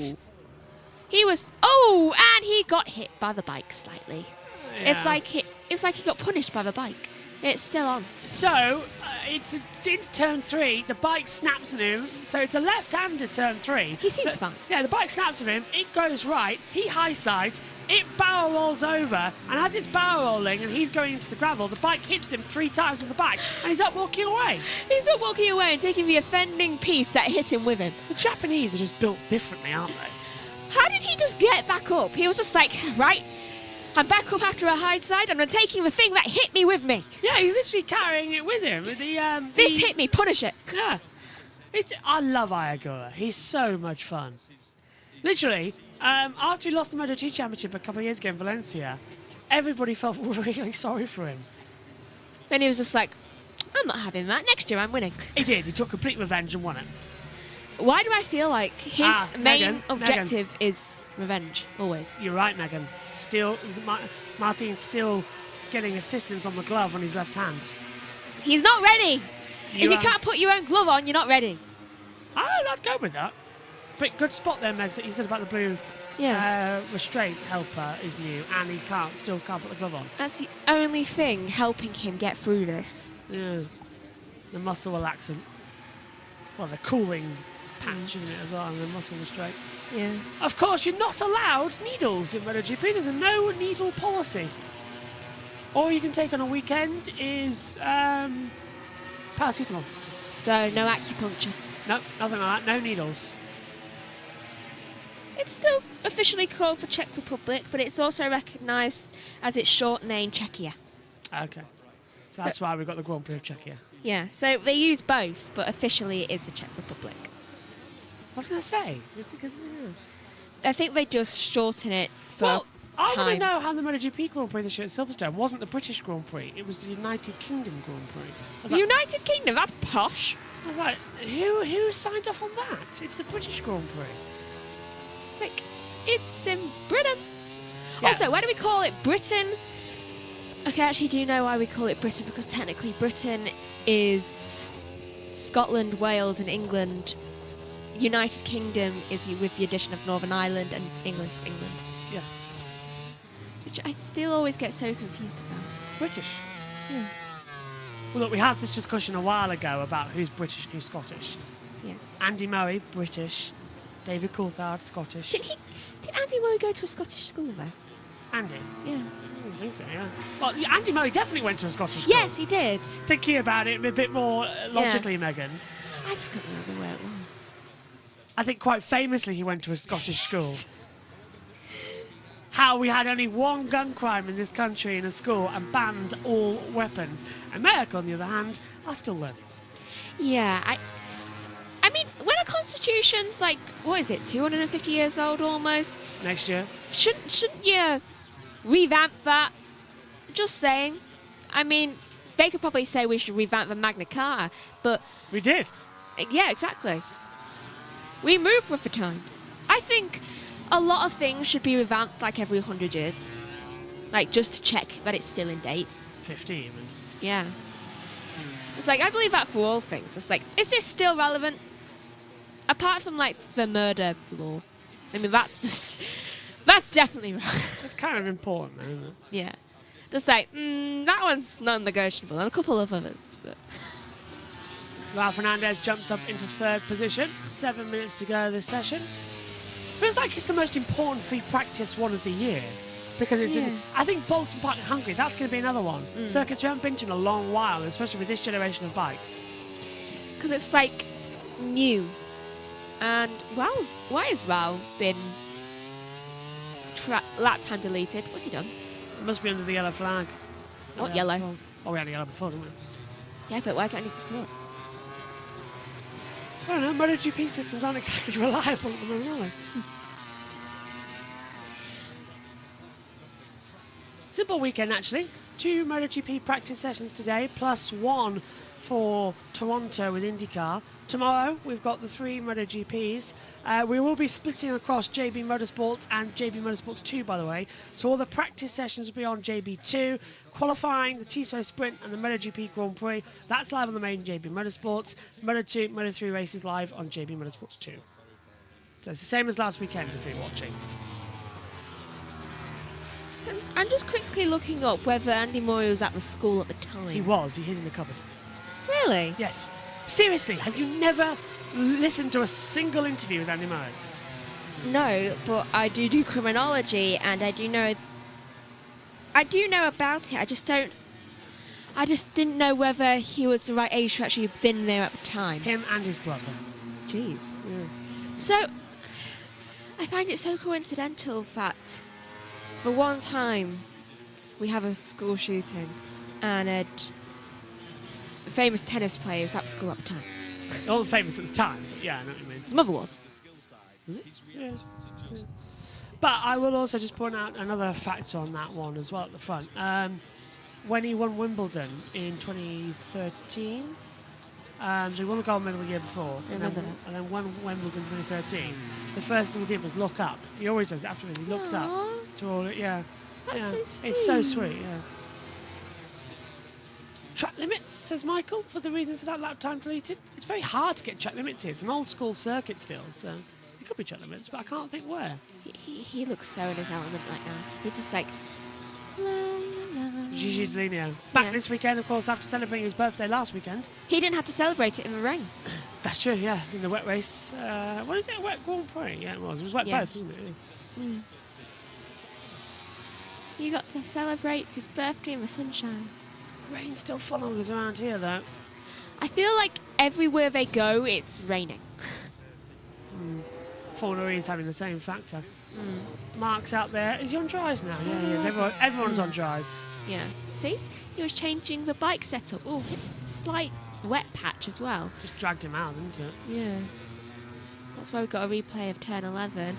S2: He was. Oh, and he got hit by the bike slightly.
S1: Yeah.
S2: It's like he got punished by the bike. It's still on.
S1: So it's into turn 3. The bike snaps at him. So it's a left-hander turn 3.
S2: He seems fine.
S1: Yeah, the bike snaps at him. It goes right. He high sides. It barrel rolls over, and as it's barrel rolling and he's going into the gravel, the bike hits him 3 times with the back, and he's up walking away.
S2: He's up walking away and taking the offending piece that hit him with him.
S1: The Japanese are just built differently, aren't they?
S2: How did he just get back up? He was just like, right, I'm back up after a high side, and I'm taking the thing that hit me with me.
S1: Yeah, he's literally carrying it with him.
S2: This hit me, punish it.
S1: Yeah. I love Ayagura. He's so much fun. Literally, after he lost the MotoGP Championship a couple of years ago in Valencia, everybody felt really sorry for him.
S2: Then he was just like, I'm not having that. Next year I'm winning.
S1: He did. He took complete revenge and won it.
S2: Why do I feel like his main
S1: Megan,
S2: objective is revenge, always?
S1: You're right, Megan. Martin's still getting assistance on the glove on his left hand.
S2: He's not ready. If you can't put your own glove on, you're not ready.
S1: I'd go with that. But good spot there, Megs, that you said about the blue restraint helper is new, and he still can't put the glove on.
S2: That's the only thing helping him get through this.
S1: Yeah. The muscle relaxant. Well, the cooling patch, isn't it, as well, and the muscle restraint.
S2: Yeah.
S1: Of course, you're not allowed needles in MotoGP. There's a no needle policy. All you can take on a weekend is paracetamol.
S2: So, no acupuncture.
S1: No, nothing like that. No needles.
S2: It's still officially called for Czech Republic, but it's also recognised as its short name, Czechia.
S1: Okay. So that's why we've got the Grand Prix of Czechia.
S2: Yeah, so they use both, but officially it is the Czech Republic.
S1: What can I say?
S2: I think they just shorten it for
S1: I want to
S2: time.
S1: know how the MotoGP Grand Prix this year at Silverstone wasn't the British Grand Prix, it was the United Kingdom Grand Prix.
S2: United Kingdom, that's posh.
S1: I was like, who signed off on that? It's the British Grand Prix.
S2: It's like, it's in Britain.
S1: Yeah.
S2: Also, why do we call it Britain? Okay, I actually do know why we call it Britain, because technically Britain is Scotland, Wales and England. United Kingdom is with the addition of Northern Ireland, and English is England.
S1: Yeah.
S2: Which I still always get so confused about.
S1: British.
S2: Yeah.
S1: Well, look, we had this discussion a while ago about who's British and who's Scottish.
S2: Yes.
S1: Andy Murray, British. David Coulthard, Scottish.
S2: Did Andy Murray go to a Scottish school, though?
S1: Andy?
S2: Yeah.
S1: I don't think so, yeah. Well, Andy Murray definitely went to a Scottish school.
S2: Yes, he did.
S1: Thinking about it a bit more logically, Megan.
S2: I just couldn't remember where it was.
S1: I think quite famously he went to a Scottish school. How we had only one gun crime in this country in a school and banned all weapons. America, on the other hand, are still learning.
S2: Yeah, I mean, when a constitution's like, what is it, 250 years old almost?
S1: Next year.
S2: Shouldn't you revamp that? Just saying. I mean, they could probably say we should revamp the Magna Carta, but
S1: We did.
S2: yeah, exactly. We move with the times. I think a lot of things should be revamped like every 100 years, like just to check that it's still in date.
S1: 50 even.
S2: Yeah. It's like, I believe that for all things. It's like, is this still relevant? Apart from, like, the murder law. I mean, that's definitely wrong.
S1: That's kind of important, though, isn't it?
S2: Yeah. Just like, that one's non-negotiable, and a couple of others. But
S1: Raul Fernandez jumps up into 3rd position. 7 minutes to go this session. Feels like it's the most important free practice one of the year. Because it's in, I think Bolton Park in Hungary, that's going to be another one. Circuits we haven't been to in a long while, especially with this generation of bikes.
S2: because it's, like, new. And, well, why has Raul been lap time deleted? What's he done?
S1: It must be under the yellow flag.
S2: What yellow?
S1: Oh, we had a yellow before, didn't we?
S2: Yeah, but why does that need to stop?
S1: I don't know, MotoGP systems aren't exactly reliable at the moment, are they? Simple weekend, actually. 2 MotoGP practice sessions today, plus 1 for Toronto with IndyCar. Tomorrow, we've got the 3 MotoGPs. We will be splitting across JB Motorsports and JB Motorsports 2, by the way. So all the practice sessions will be on JB2, qualifying, the TSO Sprint and the MotoGP Grand Prix. That's live on the main JB Motorsports. Moto2, Moto3 races live on JB Motorsports 2. So it's the same as last weekend if you're watching.
S2: I'm just quickly looking up whether Andy Murray was at the school at the time.
S1: He was. He hid in the cupboard.
S2: Really?
S1: Yes. Seriously, have you never listened to a single interview with Andy Murray?
S2: No, but I do criminology, and I do know about it. I just didn't know whether he was the right age to actually have been there at the time.
S1: Him and his brother.
S2: Jeez.
S1: Yeah.
S2: So, I find it so coincidental that for one time we have a school shooting, and a famous tennis player was at school at the time.
S1: They weren't famous at the time, but yeah, I know what you mean.
S2: His mother was.
S1: Was it? Yeah. But I will also just point out another factor on that one as well at the front. When he won Wimbledon in 2013, so he won the gold medal the year before, and then won Wimbledon in 2013. The first thing he did was look up. He always does it afterwards. He looks up to all it. Yeah,
S2: That's so sweet.
S1: It's so sweet. Yeah. Track limits, says Michael, for the reason for that lap time deleted. It's very hard to get track limits here. It's an old school circuit still, so it could be track limits, but I can't think where.
S2: He looks so in his element right now. He's just like, la, la, la.
S1: Gigi D'Alenio. Back this weekend, of course, after celebrating his birthday last weekend.
S2: He didn't have to celebrate it in the rain.
S1: That's true, yeah, in the wet race. What is it, a wet Grand Prix? Yeah, it was. It was wet both, wasn't it?
S2: Mm. You got to celebrate his birthday in the sunshine.
S1: Rain still following us around here, though.
S2: I feel like everywhere they go, it's raining.
S1: Formula E is having the same factor. Mark's out there. Is he on dries now? Yeah, he is. Everyone's on dries.
S2: Yeah. See? He was changing the bike setup. Oh, it's a slight wet patch as well.
S1: Just dragged him out, didn't it?
S2: Yeah. That's why we've got a replay of turn 11.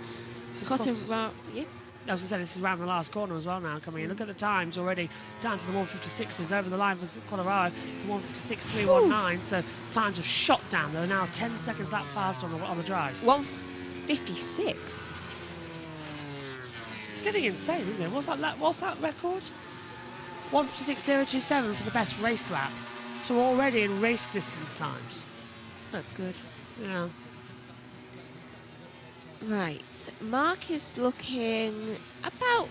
S2: Got him round. Yeah.
S1: I was going to say, this is around the last corner as well now coming in. Look at the times already down to the 156s over the line for Colorado. It's 156.319, so times have shot down. They're now 10 seconds lap faster on the dries.
S2: 156?
S1: It's getting insane, isn't it? What's that record? 156.027 for the best race lap. So we're already in race distance times.
S2: That's good.
S1: Yeah.
S2: Right, Mark is looking about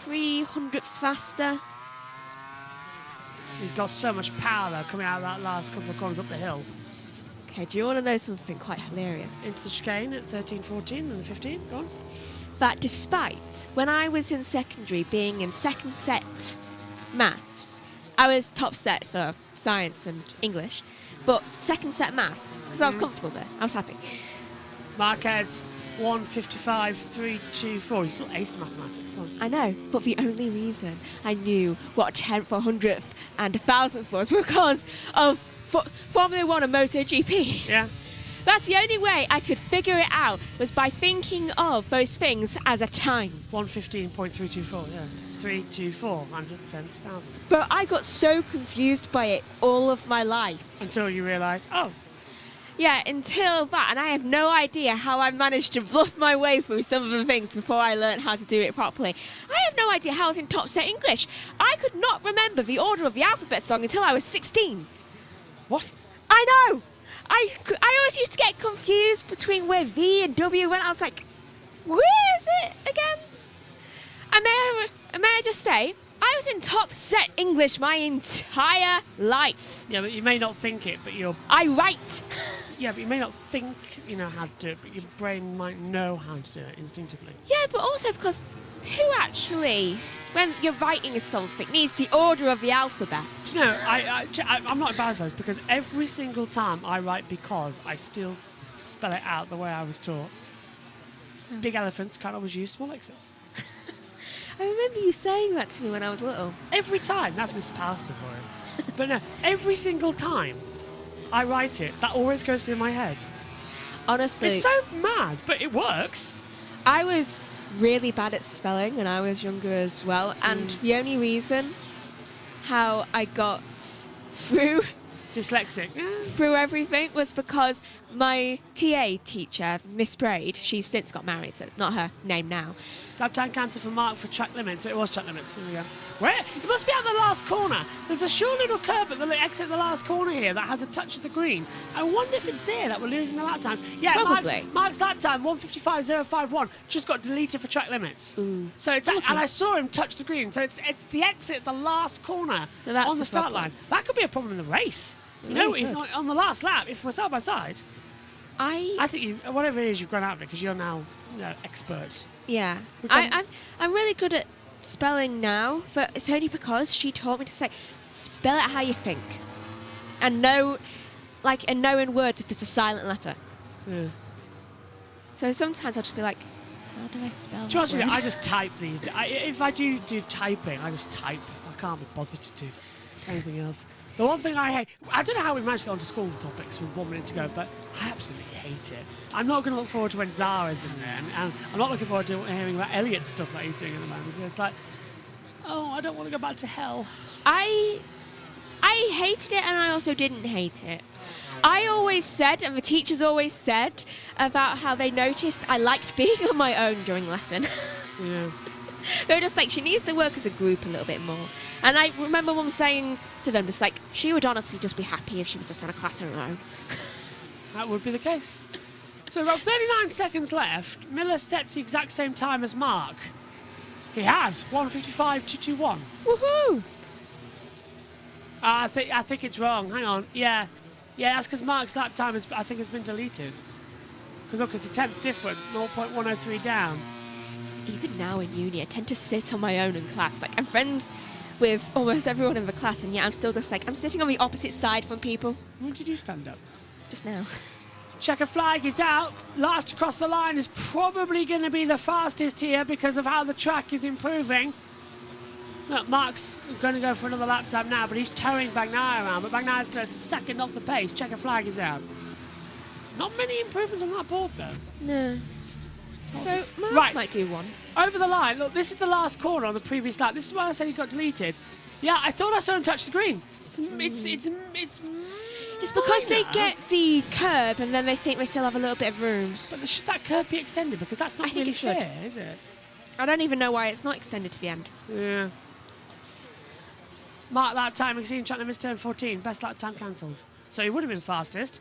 S2: 300ths faster.
S1: He's got so much power though coming out of that last couple of corners up the hill.
S2: Okay, do you want to know something quite hilarious?
S1: Into the chicane at 13.14 and 15, go on.
S2: That despite when I was in secondary being in second set maths, I was top set for science and English, but second set maths, because I was comfortable there, I was happy.
S1: Marquez, 155.324. He's still ace mathematics. Come on.
S2: I know, but the only reason I knew what a tenth, a hundredth, and a thousandth was because of Formula 1 and MotoGP.
S1: Yeah.
S2: That's the only way I could figure it out was by thinking of those things as a time.
S1: 115.324, yeah. 324 hundredths, tenths, thousandths.
S2: But I got so confused by it all of my life.
S1: Until you realised, oh,
S2: Yeah, until that, and I have no idea how I managed to bluff my way through some of the things before I learned how to do it properly. I have no idea how I was in top set English. I could not remember the order of the alphabet song until I was 16.
S1: what?
S2: I know! I always used to get confused between where V and W went. I was like, where is it again? And may I just say, I was in top set English my entire life.
S1: Yeah, but you may not think it, but
S2: I write.
S1: Yeah, but you may not think you know how to do it, but your brain might know how to do it instinctively.
S2: Yeah, but also because who actually, when you're writing something, needs the order of the alphabet?
S1: Do you know, I'm not embarrassed by this because every single time I write because, I still spell it out the way I was taught. Big elephants can't always use small X's.
S2: I remember you saying that to me when I was little.
S1: Every time. That's Miss Pastor for him. But no, every single time I write it, that always goes through my head.
S2: Honestly,
S1: It's so mad, but it works.
S2: I was really bad at spelling when I was younger as well, and the only reason how I got through
S1: Dyslexic.
S2: through everything was because my TA teacher, Miss Braid, she's since got married, so it's not her name now.
S1: Lap time cancel for Mark for track limits. So it was track limits. Here we go. Where? It must be at the last corner. There's a short little curb at the exit the last corner here that has a touch of the green. I wonder if it's there that we're losing the lap times. Yeah,
S2: Probably.
S1: Mark's lap time 1:55.051 just got deleted for track limits.
S2: Ooh.
S1: So it's and I saw him touch the green. So it's the exit the last corner
S2: So that's
S1: on the
S2: the
S1: start
S2: problem.
S1: line. That could be a problem in the race. You
S2: Really
S1: know, if
S2: could.
S1: on the last lap, if we're side by side,
S2: I
S1: I think you, whatever it is, you've gone out of it because you're now expert.
S2: yeah,
S1: Become-
S2: I'm really good at spelling now, but it's only because she taught me to say spell it how you think, and know in words if it's a silent letter.
S1: Yeah.
S2: So sometimes I'll just be like, how do I spell?
S1: To be honest
S2: that
S1: with you,
S2: word?
S1: I just type these. If I do typing, I just type. I can't be bothered to do anything else. The one thing I hate, I don't know how we managed to get onto school topics with 1 minute to go, but I absolutely hate it. I'm not going to look forward to when Zara's in there, and I'm not looking forward to hearing about Elliot's stuff that he's doing at the moment. It's like, oh, I don't want to go back to hell.
S2: I hated it, and I also didn't hate it. I always said, and the teachers always said, about how they noticed I liked being on my own during lesson.
S1: Yeah.
S2: They were just like, she needs to work as a group a little bit more. And I remember Mum saying to them, just like, she would honestly just be happy if she was just in a class on her own.
S1: That would be the case. So we've got 39 seconds left. Miller sets the exact same time as Mark. He has 1:55.221.
S2: Woohoo!
S1: I think it's wrong. Hang on. Yeah, that's because Mark's lap time I think has been deleted. Because look, it's a 10th difference, 0.103 down.
S2: Even now in uni, I tend to sit on my own in class. Like, I'm friends with almost everyone in the class, and yet I'm still just like, I'm sitting on the opposite side from people.
S1: When did you stand up?
S2: Just now.
S1: Checker flag is out. Last across the line is probably going to be the fastest here because of how the track is improving. Look, Mark's going to go for another lap time now, but he's towing Bagnaia around. But Bagnaia's still a second off the pace. Checker flag is out. Not many improvements on that board, though.
S2: No. So, Mark
S1: Right.
S2: might do one.
S1: Over the line, look, this is the last corner on the previous lap. This is why I said he got deleted. Yeah, I thought I saw him touch the green.
S2: It's because they
S1: minor,
S2: get the curb, and then they think they still have a little bit of room.
S1: But should that curb be extended? Because that's not
S2: I think
S1: really
S2: it should.
S1: fair, is it?
S2: I don't even know why it's not extended to the end.
S1: Yeah. Mark lap time exceeding track limits turn 14. Best lap time cancelled. So he would have been fastest,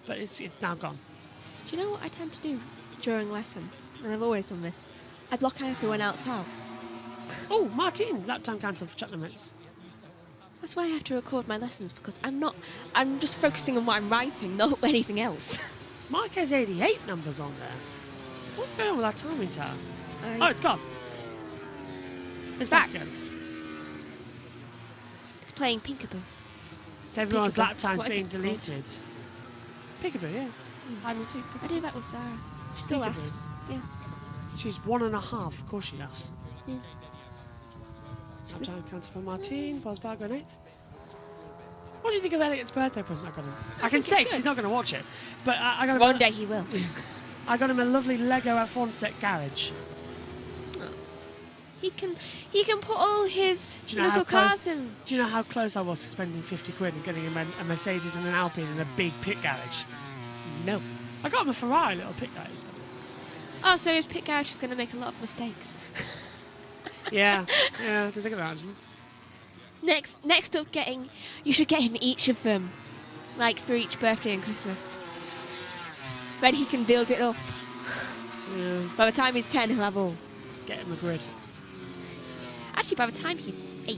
S1: but it's now gone.
S2: Do you know what I tend to do during lesson? And I've always done this. I block everyone else out.
S1: Oh, Martin, lap time cancelled for track limits.
S2: That's why I have to record my lessons, because I'm just focusing on what I'm writing, not anything else.
S1: Mark has 88 numbers on there. What's going on with that timing tower?
S2: I-
S1: Oh, it's gone.
S2: It's back.
S1: again.
S2: It's playing peekaboo.
S1: It's everyone's
S2: Peekaboo.
S1: lap times
S2: What is
S1: being
S2: it called?
S1: deleted. Peekaboo, yeah. I didn't see.
S2: I do that with Sarah. She still
S1: Peekaboo.
S2: laughs. Yeah.
S1: She's 1.5. Of course she laughs.
S2: Yeah.
S1: Lap time cancelled for Martin. Bosberg on 8th. What do you think of Elliot's birthday present I got him? I can
S2: it's
S1: say because
S2: good.
S1: he's not going to watch it. But I got him.
S2: One day he will.
S1: I got him a lovely Lego F1 set garage.
S2: He can put all his little cars in.
S1: Do you know how close I was to spending 50 quid and getting a Mercedes and an Alpine in a big pit garage?
S2: No.
S1: I got him a Ferrari little pit garage.
S2: Oh, so his pit garage is going to make a lot of mistakes.
S1: Yeah, to think about it.
S2: Next up, you should get him each of them, like for each birthday and Christmas. Then he can build it up.
S1: Yeah.
S2: By the time he's 10, he'll have all.
S1: Get him a grid.
S2: Actually, by the time he's 8.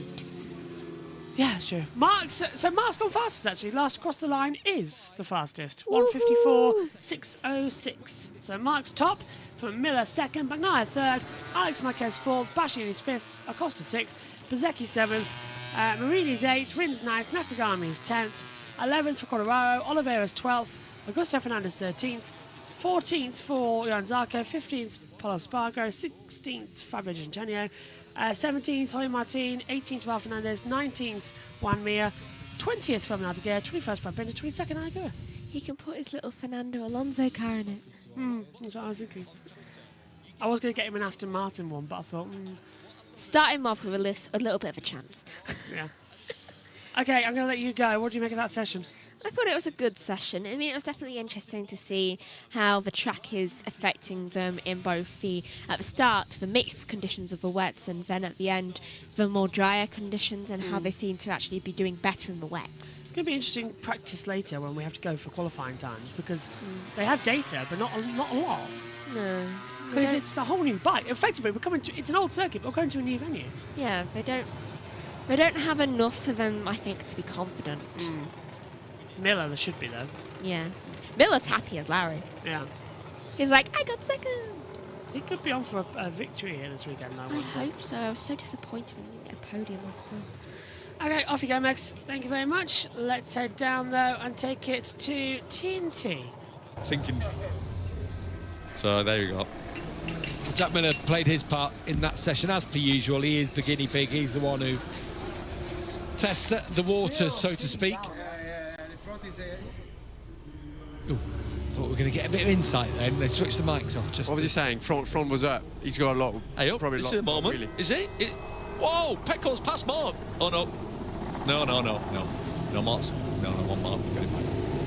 S1: Yeah, sure. Mark's gone fastest actually. Last across the line is the fastest. 1:54.606. So Mark's top, from Miller second, Bagnaia third, Alex Marquez fourth, Bashin is fifth, Acosta sixth, Bezecchi seventh, Marini's eighth, Rins ninth, Nakagami is 10th, 11th for Colorado, Oliveira's 12th, Augusto Fernandez 13th, 14th for Johan Zarco, 15th Paulo Spargo, 16th Fabio Gengenio, 17th Jorge Martin, 18th Val Fernandez, 19th Juan Mir, 20th Fernando Aguirre, 21st Brad Binder, 22nd Aguirre.
S2: He can put his little Fernando Alonso car in it.
S1: That's what I was thinking. I was going to get him an Aston Martin one, but I thought,
S2: Start him off with a little bit of a chance.
S1: yeah. Okay, I'm going to let you go. What do you make of that session?
S2: I thought it was a good session. I mean, it was definitely interesting to see how the track is affecting them in both at the start, the mixed conditions of the wets, and then at the end, the more drier conditions, and how they seem to actually be doing better in the wets.
S1: It's going to be interesting practice later when we have to go for qualifying times, because they have data, but not a lot.
S2: No.
S1: Because it's a whole new bike. Effectively, it's an old circuit, but we're going to a new venue.
S2: Yeah, they don't have enough for them, I think, to be confident.
S1: Miller, there should be, though.
S2: Yeah. Miller's happy as Larry.
S1: Yeah.
S2: He's like, I got second.
S1: He could be on for a victory here this weekend, though.
S2: I hope so. I was so disappointed when we didn't get a podium last time.
S1: Okay, off you go, Max. Thank you very much. Let's head down, though, and take it to TNT.
S4: Thinking. So there you go.
S5: Jack Miller played his part in that session as per usual. He is the guinea pig. He's the one who tests the waters, so to speak. Ooh, thought we were going to get a bit of insight then. They switched the mics off. Just
S3: What was he saying? Front was up. He's got a lot.
S4: Hey, up.
S3: Probably
S4: It's
S3: a
S4: the
S3: lot.
S4: moment.
S3: Really.
S4: Is it? Whoa! Pecco's past Mark. Oh no. No, Mark's. No, one Mark. Get it back.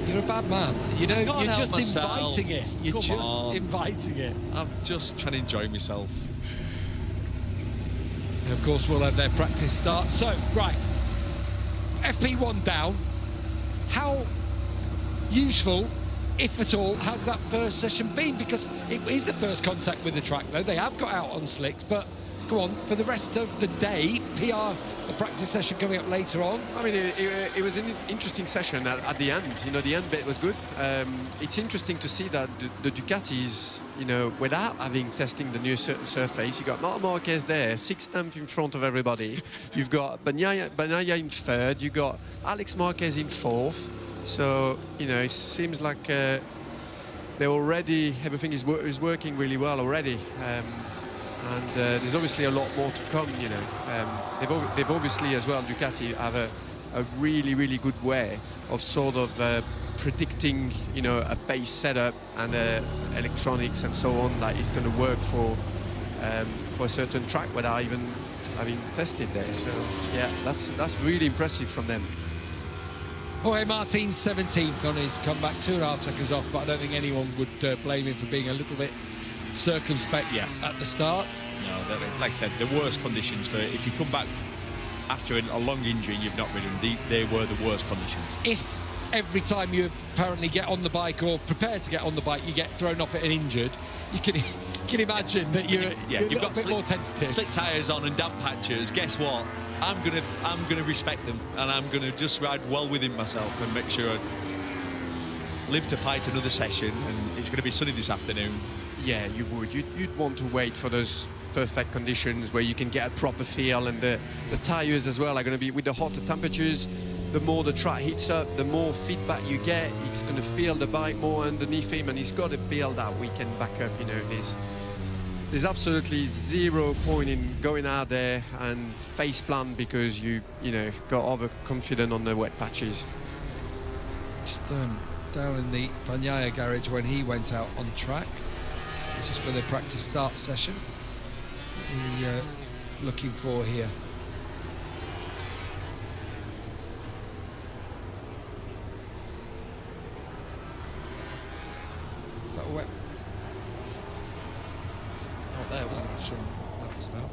S5: You're a bad man. You know,
S4: Can't
S5: you're
S4: help
S5: just
S4: myself.
S5: inviting it. You're
S4: Come
S5: just
S4: on.
S5: inviting it.
S4: I'm just trying to enjoy myself.
S5: And of course, we'll have their practice start. So, right. FP1 down. How useful, if at all, has that first session been? Because it is the first contact with the track, though. They have got out on slicks, but go on, for the rest of the day, PR, a practice session coming up later on.
S3: I mean, it was an interesting session at the end. You know, the end bit was good. It's interesting to see that the Ducatis, you know, without having testing the new surface, you got Marc Marquez there, 6th in front of everybody. You've got Bagnaia in third. You got Alex Marquez in fourth. So, you know, it seems like everything is working really well already. And there's obviously a lot more to come, you know. They've obviously as well, Ducati have a really, really good way of sort of predicting, you know, a pace setup and electronics and so on that is going to work for a certain track without even having tested there. So yeah, that's really impressive from them.
S5: Jorge Martin's 17th on his comeback, 2.5 seconds off, but I don't think anyone would blame him for being a little bit circumspect at the start.
S4: No, like I said, the worst conditions for if you come back after a long injury, you've not ridden. They were the worst conditions.
S5: If every time you apparently get on the bike or prepare to get on the bike, you get thrown off it and injured, you can imagine that you're a bit more tentative.
S4: Slick tyres on and damp patches. Guess what? I'm gonna respect them, and I'm gonna just ride well within myself and make sure I live to fight another session. And it's gonna be sunny this afternoon.
S3: Yeah, you would. You'd want to wait for those perfect conditions where you can get a proper feel, and the tyres as well are going to be, with the hotter temperatures, the more the track heats up, the more feedback you get. He's going to feel the bike more underneath him, and he's got to feel that weekend back up. You know, there's absolutely zero point in going out there and face plant because you got overconfident on the wet patches.
S5: Just down in the Bagnaia garage when he went out on track. This is for the practice start session. The looking for here. Is that wet?
S4: Not there, wasn't it?
S5: Sure what that was about.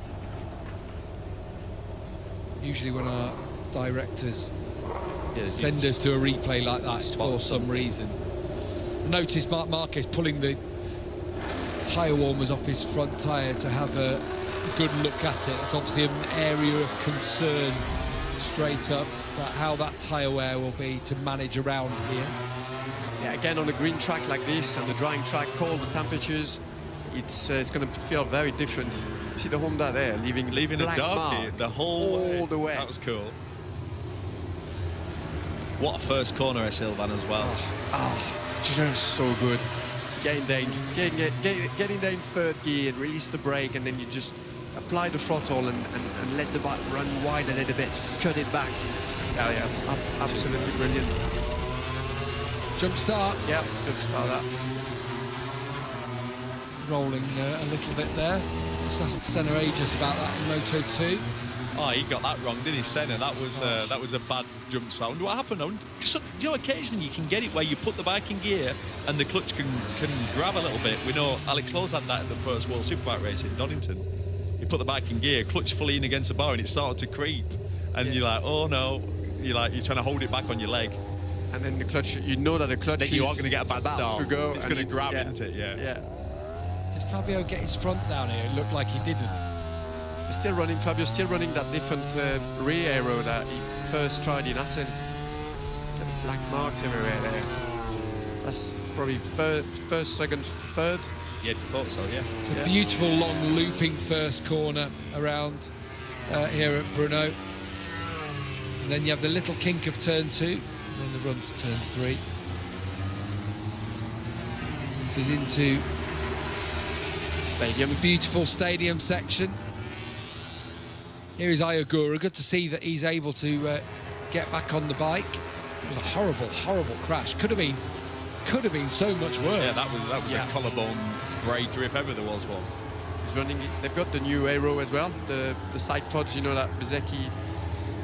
S5: Usually when our directors send us to a replay like that for some reason. Notice Mark Marquez pulling the tyre warmers off his front tyre to have a good look at it. It's obviously an area of concern straight up about how that tyre wear will be to manage around here.
S3: Yeah, again on a green track like this and the drying track, cold temperatures, it's going to feel very different. See the Honda there, leaving
S4: a
S3: black
S4: dark
S3: mark
S4: here the whole
S3: all the way.
S4: That was cool. What a first corner, Silvan, as well.
S3: Just so good. Getting there in third gear and release the brake, and then you just apply the throttle and let the bike run wide a little bit, cut it back. Yeah, absolutely brilliant.
S5: Jump start.
S3: Yeah, jump start that.
S5: Rolling a little bit there. Just asked Senna ages about that in Moto 2.
S4: Oh, he got that wrong, didn't he, Senna? That was a bad jump start. What happened? You know, occasionally you can get it where you put the bike in gear and the clutch can grab a little bit. We know Alex Lowe's had that at the first World Superbike race in Donington. You put the bike in gear, clutch fully in against the bar, and it started to creep. And you're like, oh no, you're trying to hold it back on your leg.
S3: And then the clutch, you know that the clutch
S4: then you are going to get a bad start.
S3: To go,
S4: it's going to grab, isn't it? Yeah.
S5: Did Fabio get his front down here? It looked like he didn't.
S3: Still running, Fabio's still running that different rear aero that he first tried in Assen. The black marks everywhere there. That's probably first, second, third.
S4: Yeah, I thought so, yeah.
S5: It's a beautiful long looping first corner around here at Brno. And then you have the little kink of turn 2, and then the run to turn 3. This is into
S3: Stadium.
S5: the beautiful stadium section. Here is Ayagura. Good to see that he's able to get back on the bike. It was a horrible, horrible crash. Could have been so much worse.
S4: Yeah, that was a collarbone breaker if ever there was one.
S3: He's running. They've got the new aero as well. The side pods, you know, that Bezzecchi,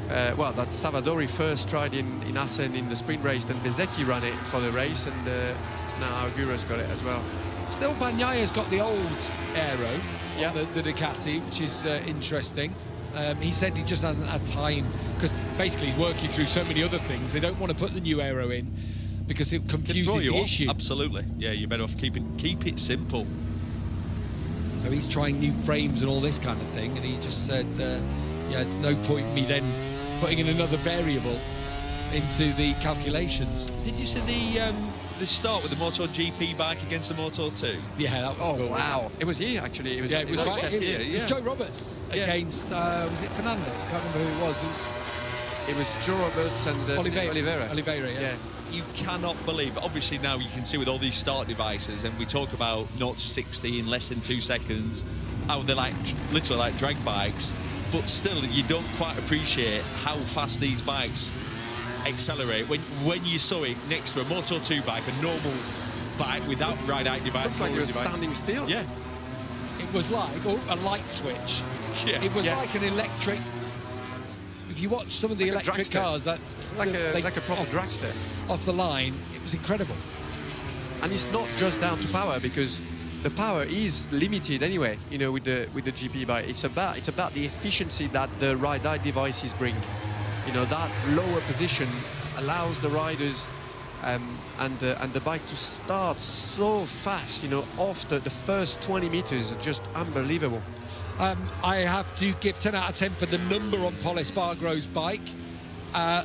S3: that Savadori first tried in Assen in the sprint race. Then Bezzecchi ran it for the race, and now Ayagura's got it as well.
S5: Still, Bagnaya's got the old aero on the Ducati, which is interesting. He said he just hasn't had time because basically he's working through so many other things. They don't want to put the new aero in because it confuses the issue.
S4: Absolutely. Yeah, you're better off keep it simple.
S5: So he's trying new frames and all this kind of thing, and he just said, it's no point me then putting in another variable into the calculations.
S4: Did you see the start with the MotoGP bike against the Moto 2?
S5: Yeah, that was cool.
S3: Wow. It was here, actually. It was
S5: right.
S3: it
S5: was Joe Roberts against, was it Fernandez? Can't remember who it was.
S3: It was Joe Roberts and
S5: Oliveira, yeah.
S4: You cannot believe, obviously now you can see with all these start devices, and we talk about 0 to 60 in less than 2 seconds, how they're literally like drag bikes, but still you don't quite appreciate how fast these bikes accelerate when you saw it next to a Moto 2 bike, a normal bike without ride-out device.
S3: Looks like you're standing still.
S4: Yeah.
S5: It was like a light switch.
S4: Yeah.
S5: It was like an electric. If you watch some of the electric cars, that
S3: like a proper dragster
S5: off the line, it was incredible.
S3: And it's not just down to power, because the power is limited anyway. You know, with the GP bike, it's about the efficiency that the ride-out devices bring. You know, that lower position allows the riders and the bike to start so fast. You know, after the first 20 meters, just unbelievable.
S5: I have to give 10 out of 10 for the number on Pol Espargaro's bike.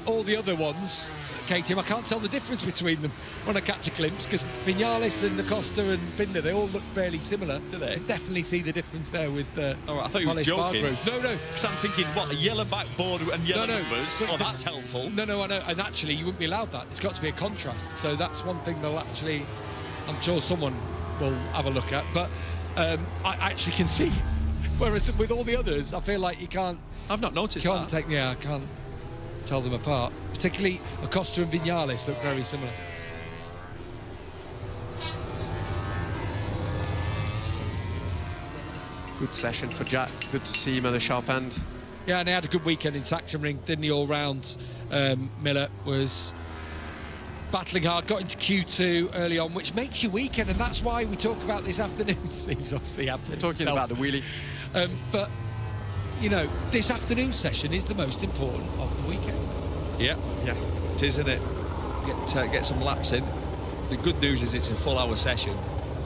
S5: All the other ones, KTM, I can't tell the difference between them when I catch a glimpse, because Vinales and Acosta and Binder, they all look fairly similar.
S4: Do they?
S5: You can definitely see the difference there with
S4: I thought you were joking.
S5: No.
S4: Because I'm thinking, what, a yellow backboard and yellow numbers? Oh, that's helpful.
S5: No, I know. And actually, you wouldn't be allowed that. It's got to be a contrast. So that's one thing they'll actually, I'm sure someone will have a look at. But I actually can see. Whereas with all the others, I feel like you can't.
S4: I've not noticed that.
S5: I can't tell them apart. Particularly Acosta and Vinales look very similar.
S3: good session for Jack. Good to see him at the sharp end.
S5: Yeah, and he had a good weekend in Sachsenring, didn't he, all round. Miller was battling hard, got into Q2 early on, which makes your weekend, and that's why we talk about this afternoon. He's obviously
S3: We're talking about the wheelie.
S5: But, you know, this afternoon session is the most important of the weekend.
S4: Yeah, it is, isn't it? Get some laps in. The good news is it's a full hour session.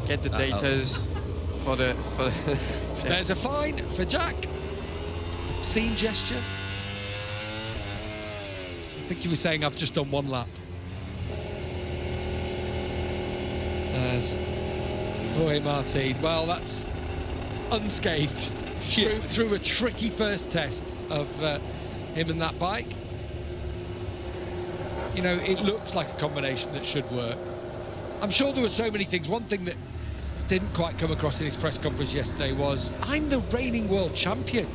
S3: Get the datas for the
S5: There's a fine for Jack. Obscene gesture. I think he was saying I've just done one lap. There's Jorge Martin. Well, that's unscathed through a tricky first test of him and that bike. You know, it looks like a combination that should work. I'm sure there were so many things. One thing that didn't quite come across in his press conference yesterday was, I'm the reigning world champion.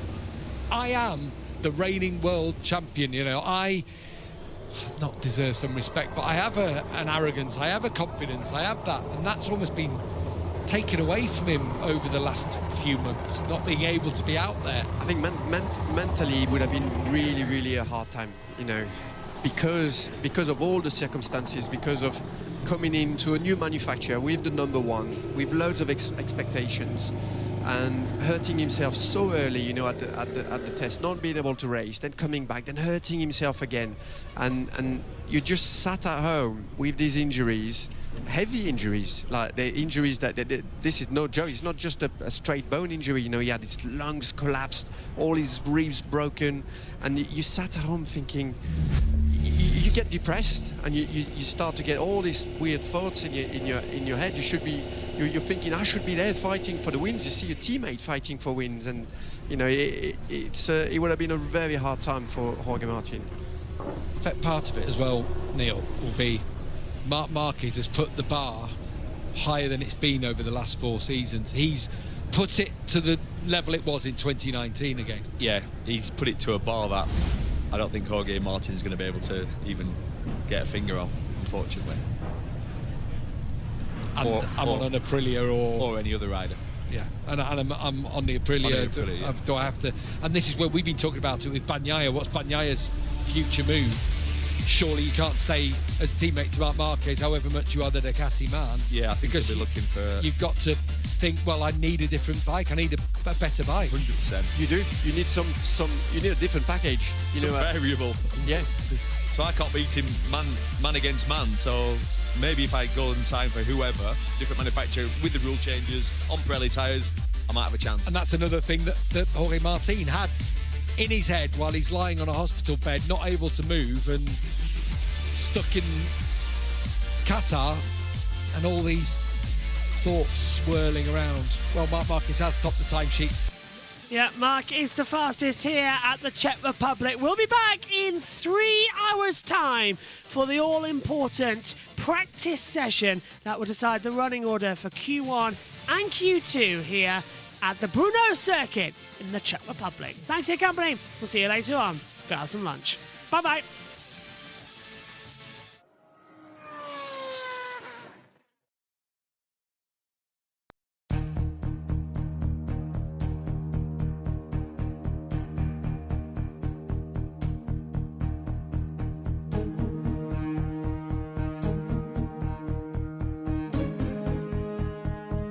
S5: I am the reigning world champion. You know, I not deserve some respect, but I have an arrogance, I have a confidence, I have that, and that's almost been taken away from him over the last few months, not being able to be out there.
S3: I think mentally it would have been really, really a hard time, you know, because of all the circumstances, because of coming into a new manufacturer with the number one, with loads of expectations, and hurting himself so early, you know, at the test, not being able to race, then coming back, then hurting himself again, and you just sat at home with these injuries, heavy injuries, like the injuries that this is no joke. It's not just a straight bone injury, you know. He had his lungs collapsed, all his ribs broken, and you sat at home thinking, you get depressed, and you start to get all these weird thoughts in your head. You're thinking, I should be there fighting for the wins. You see your teammate fighting for wins, and you know it would have been a very hard time for Jorge Martin.
S5: In fact, part of it as well, Neil, will be Marc Marquez has put the bar higher than it's been over the last 4 seasons. He's put it to the level it was in 2019 again.
S4: Yeah, he's put it to a bar that I don't think Jorge Martin's going to be able to even get a finger on, unfortunately.
S5: I'm on an Aprilia or
S4: any other rider.
S5: Yeah, and I'm on the Aprilia.
S4: Yeah.
S5: Do I have to? And this is where we've been talking about it with Bagnaia. What's Bagnaia's future move? Surely you can't stay as a teammate to Marc Marquez, however much you are the Ducati man.
S4: Yeah, I think because they'll be looking for.
S5: You've got to think, well, I need a different bike. I need a better bike.
S4: 100%.
S3: You do. You need you need a different package. You know,
S4: variable.
S3: Yeah.
S4: So I can't beat him man against man. So maybe if I go and sign for whoever, different manufacturer with the rule changes on Pirelli tyres, I might have a chance.
S5: And that's another thing that Jorge Martin had in his head while he's lying on a hospital bed, not able to move and stuck in Qatar, and all these thoughts swirling around. Well, Marc Marquez has topped the timesheet.
S1: Yeah, Mark is the fastest here at the Czech Republic. We'll be back in 3 hours' time for the all-important practice session that will decide the running order for Q1 and Q2 here at the Brno circuit in the Czech Republic. Thanks for your company. We'll see you later on. Go have some lunch. Bye-bye.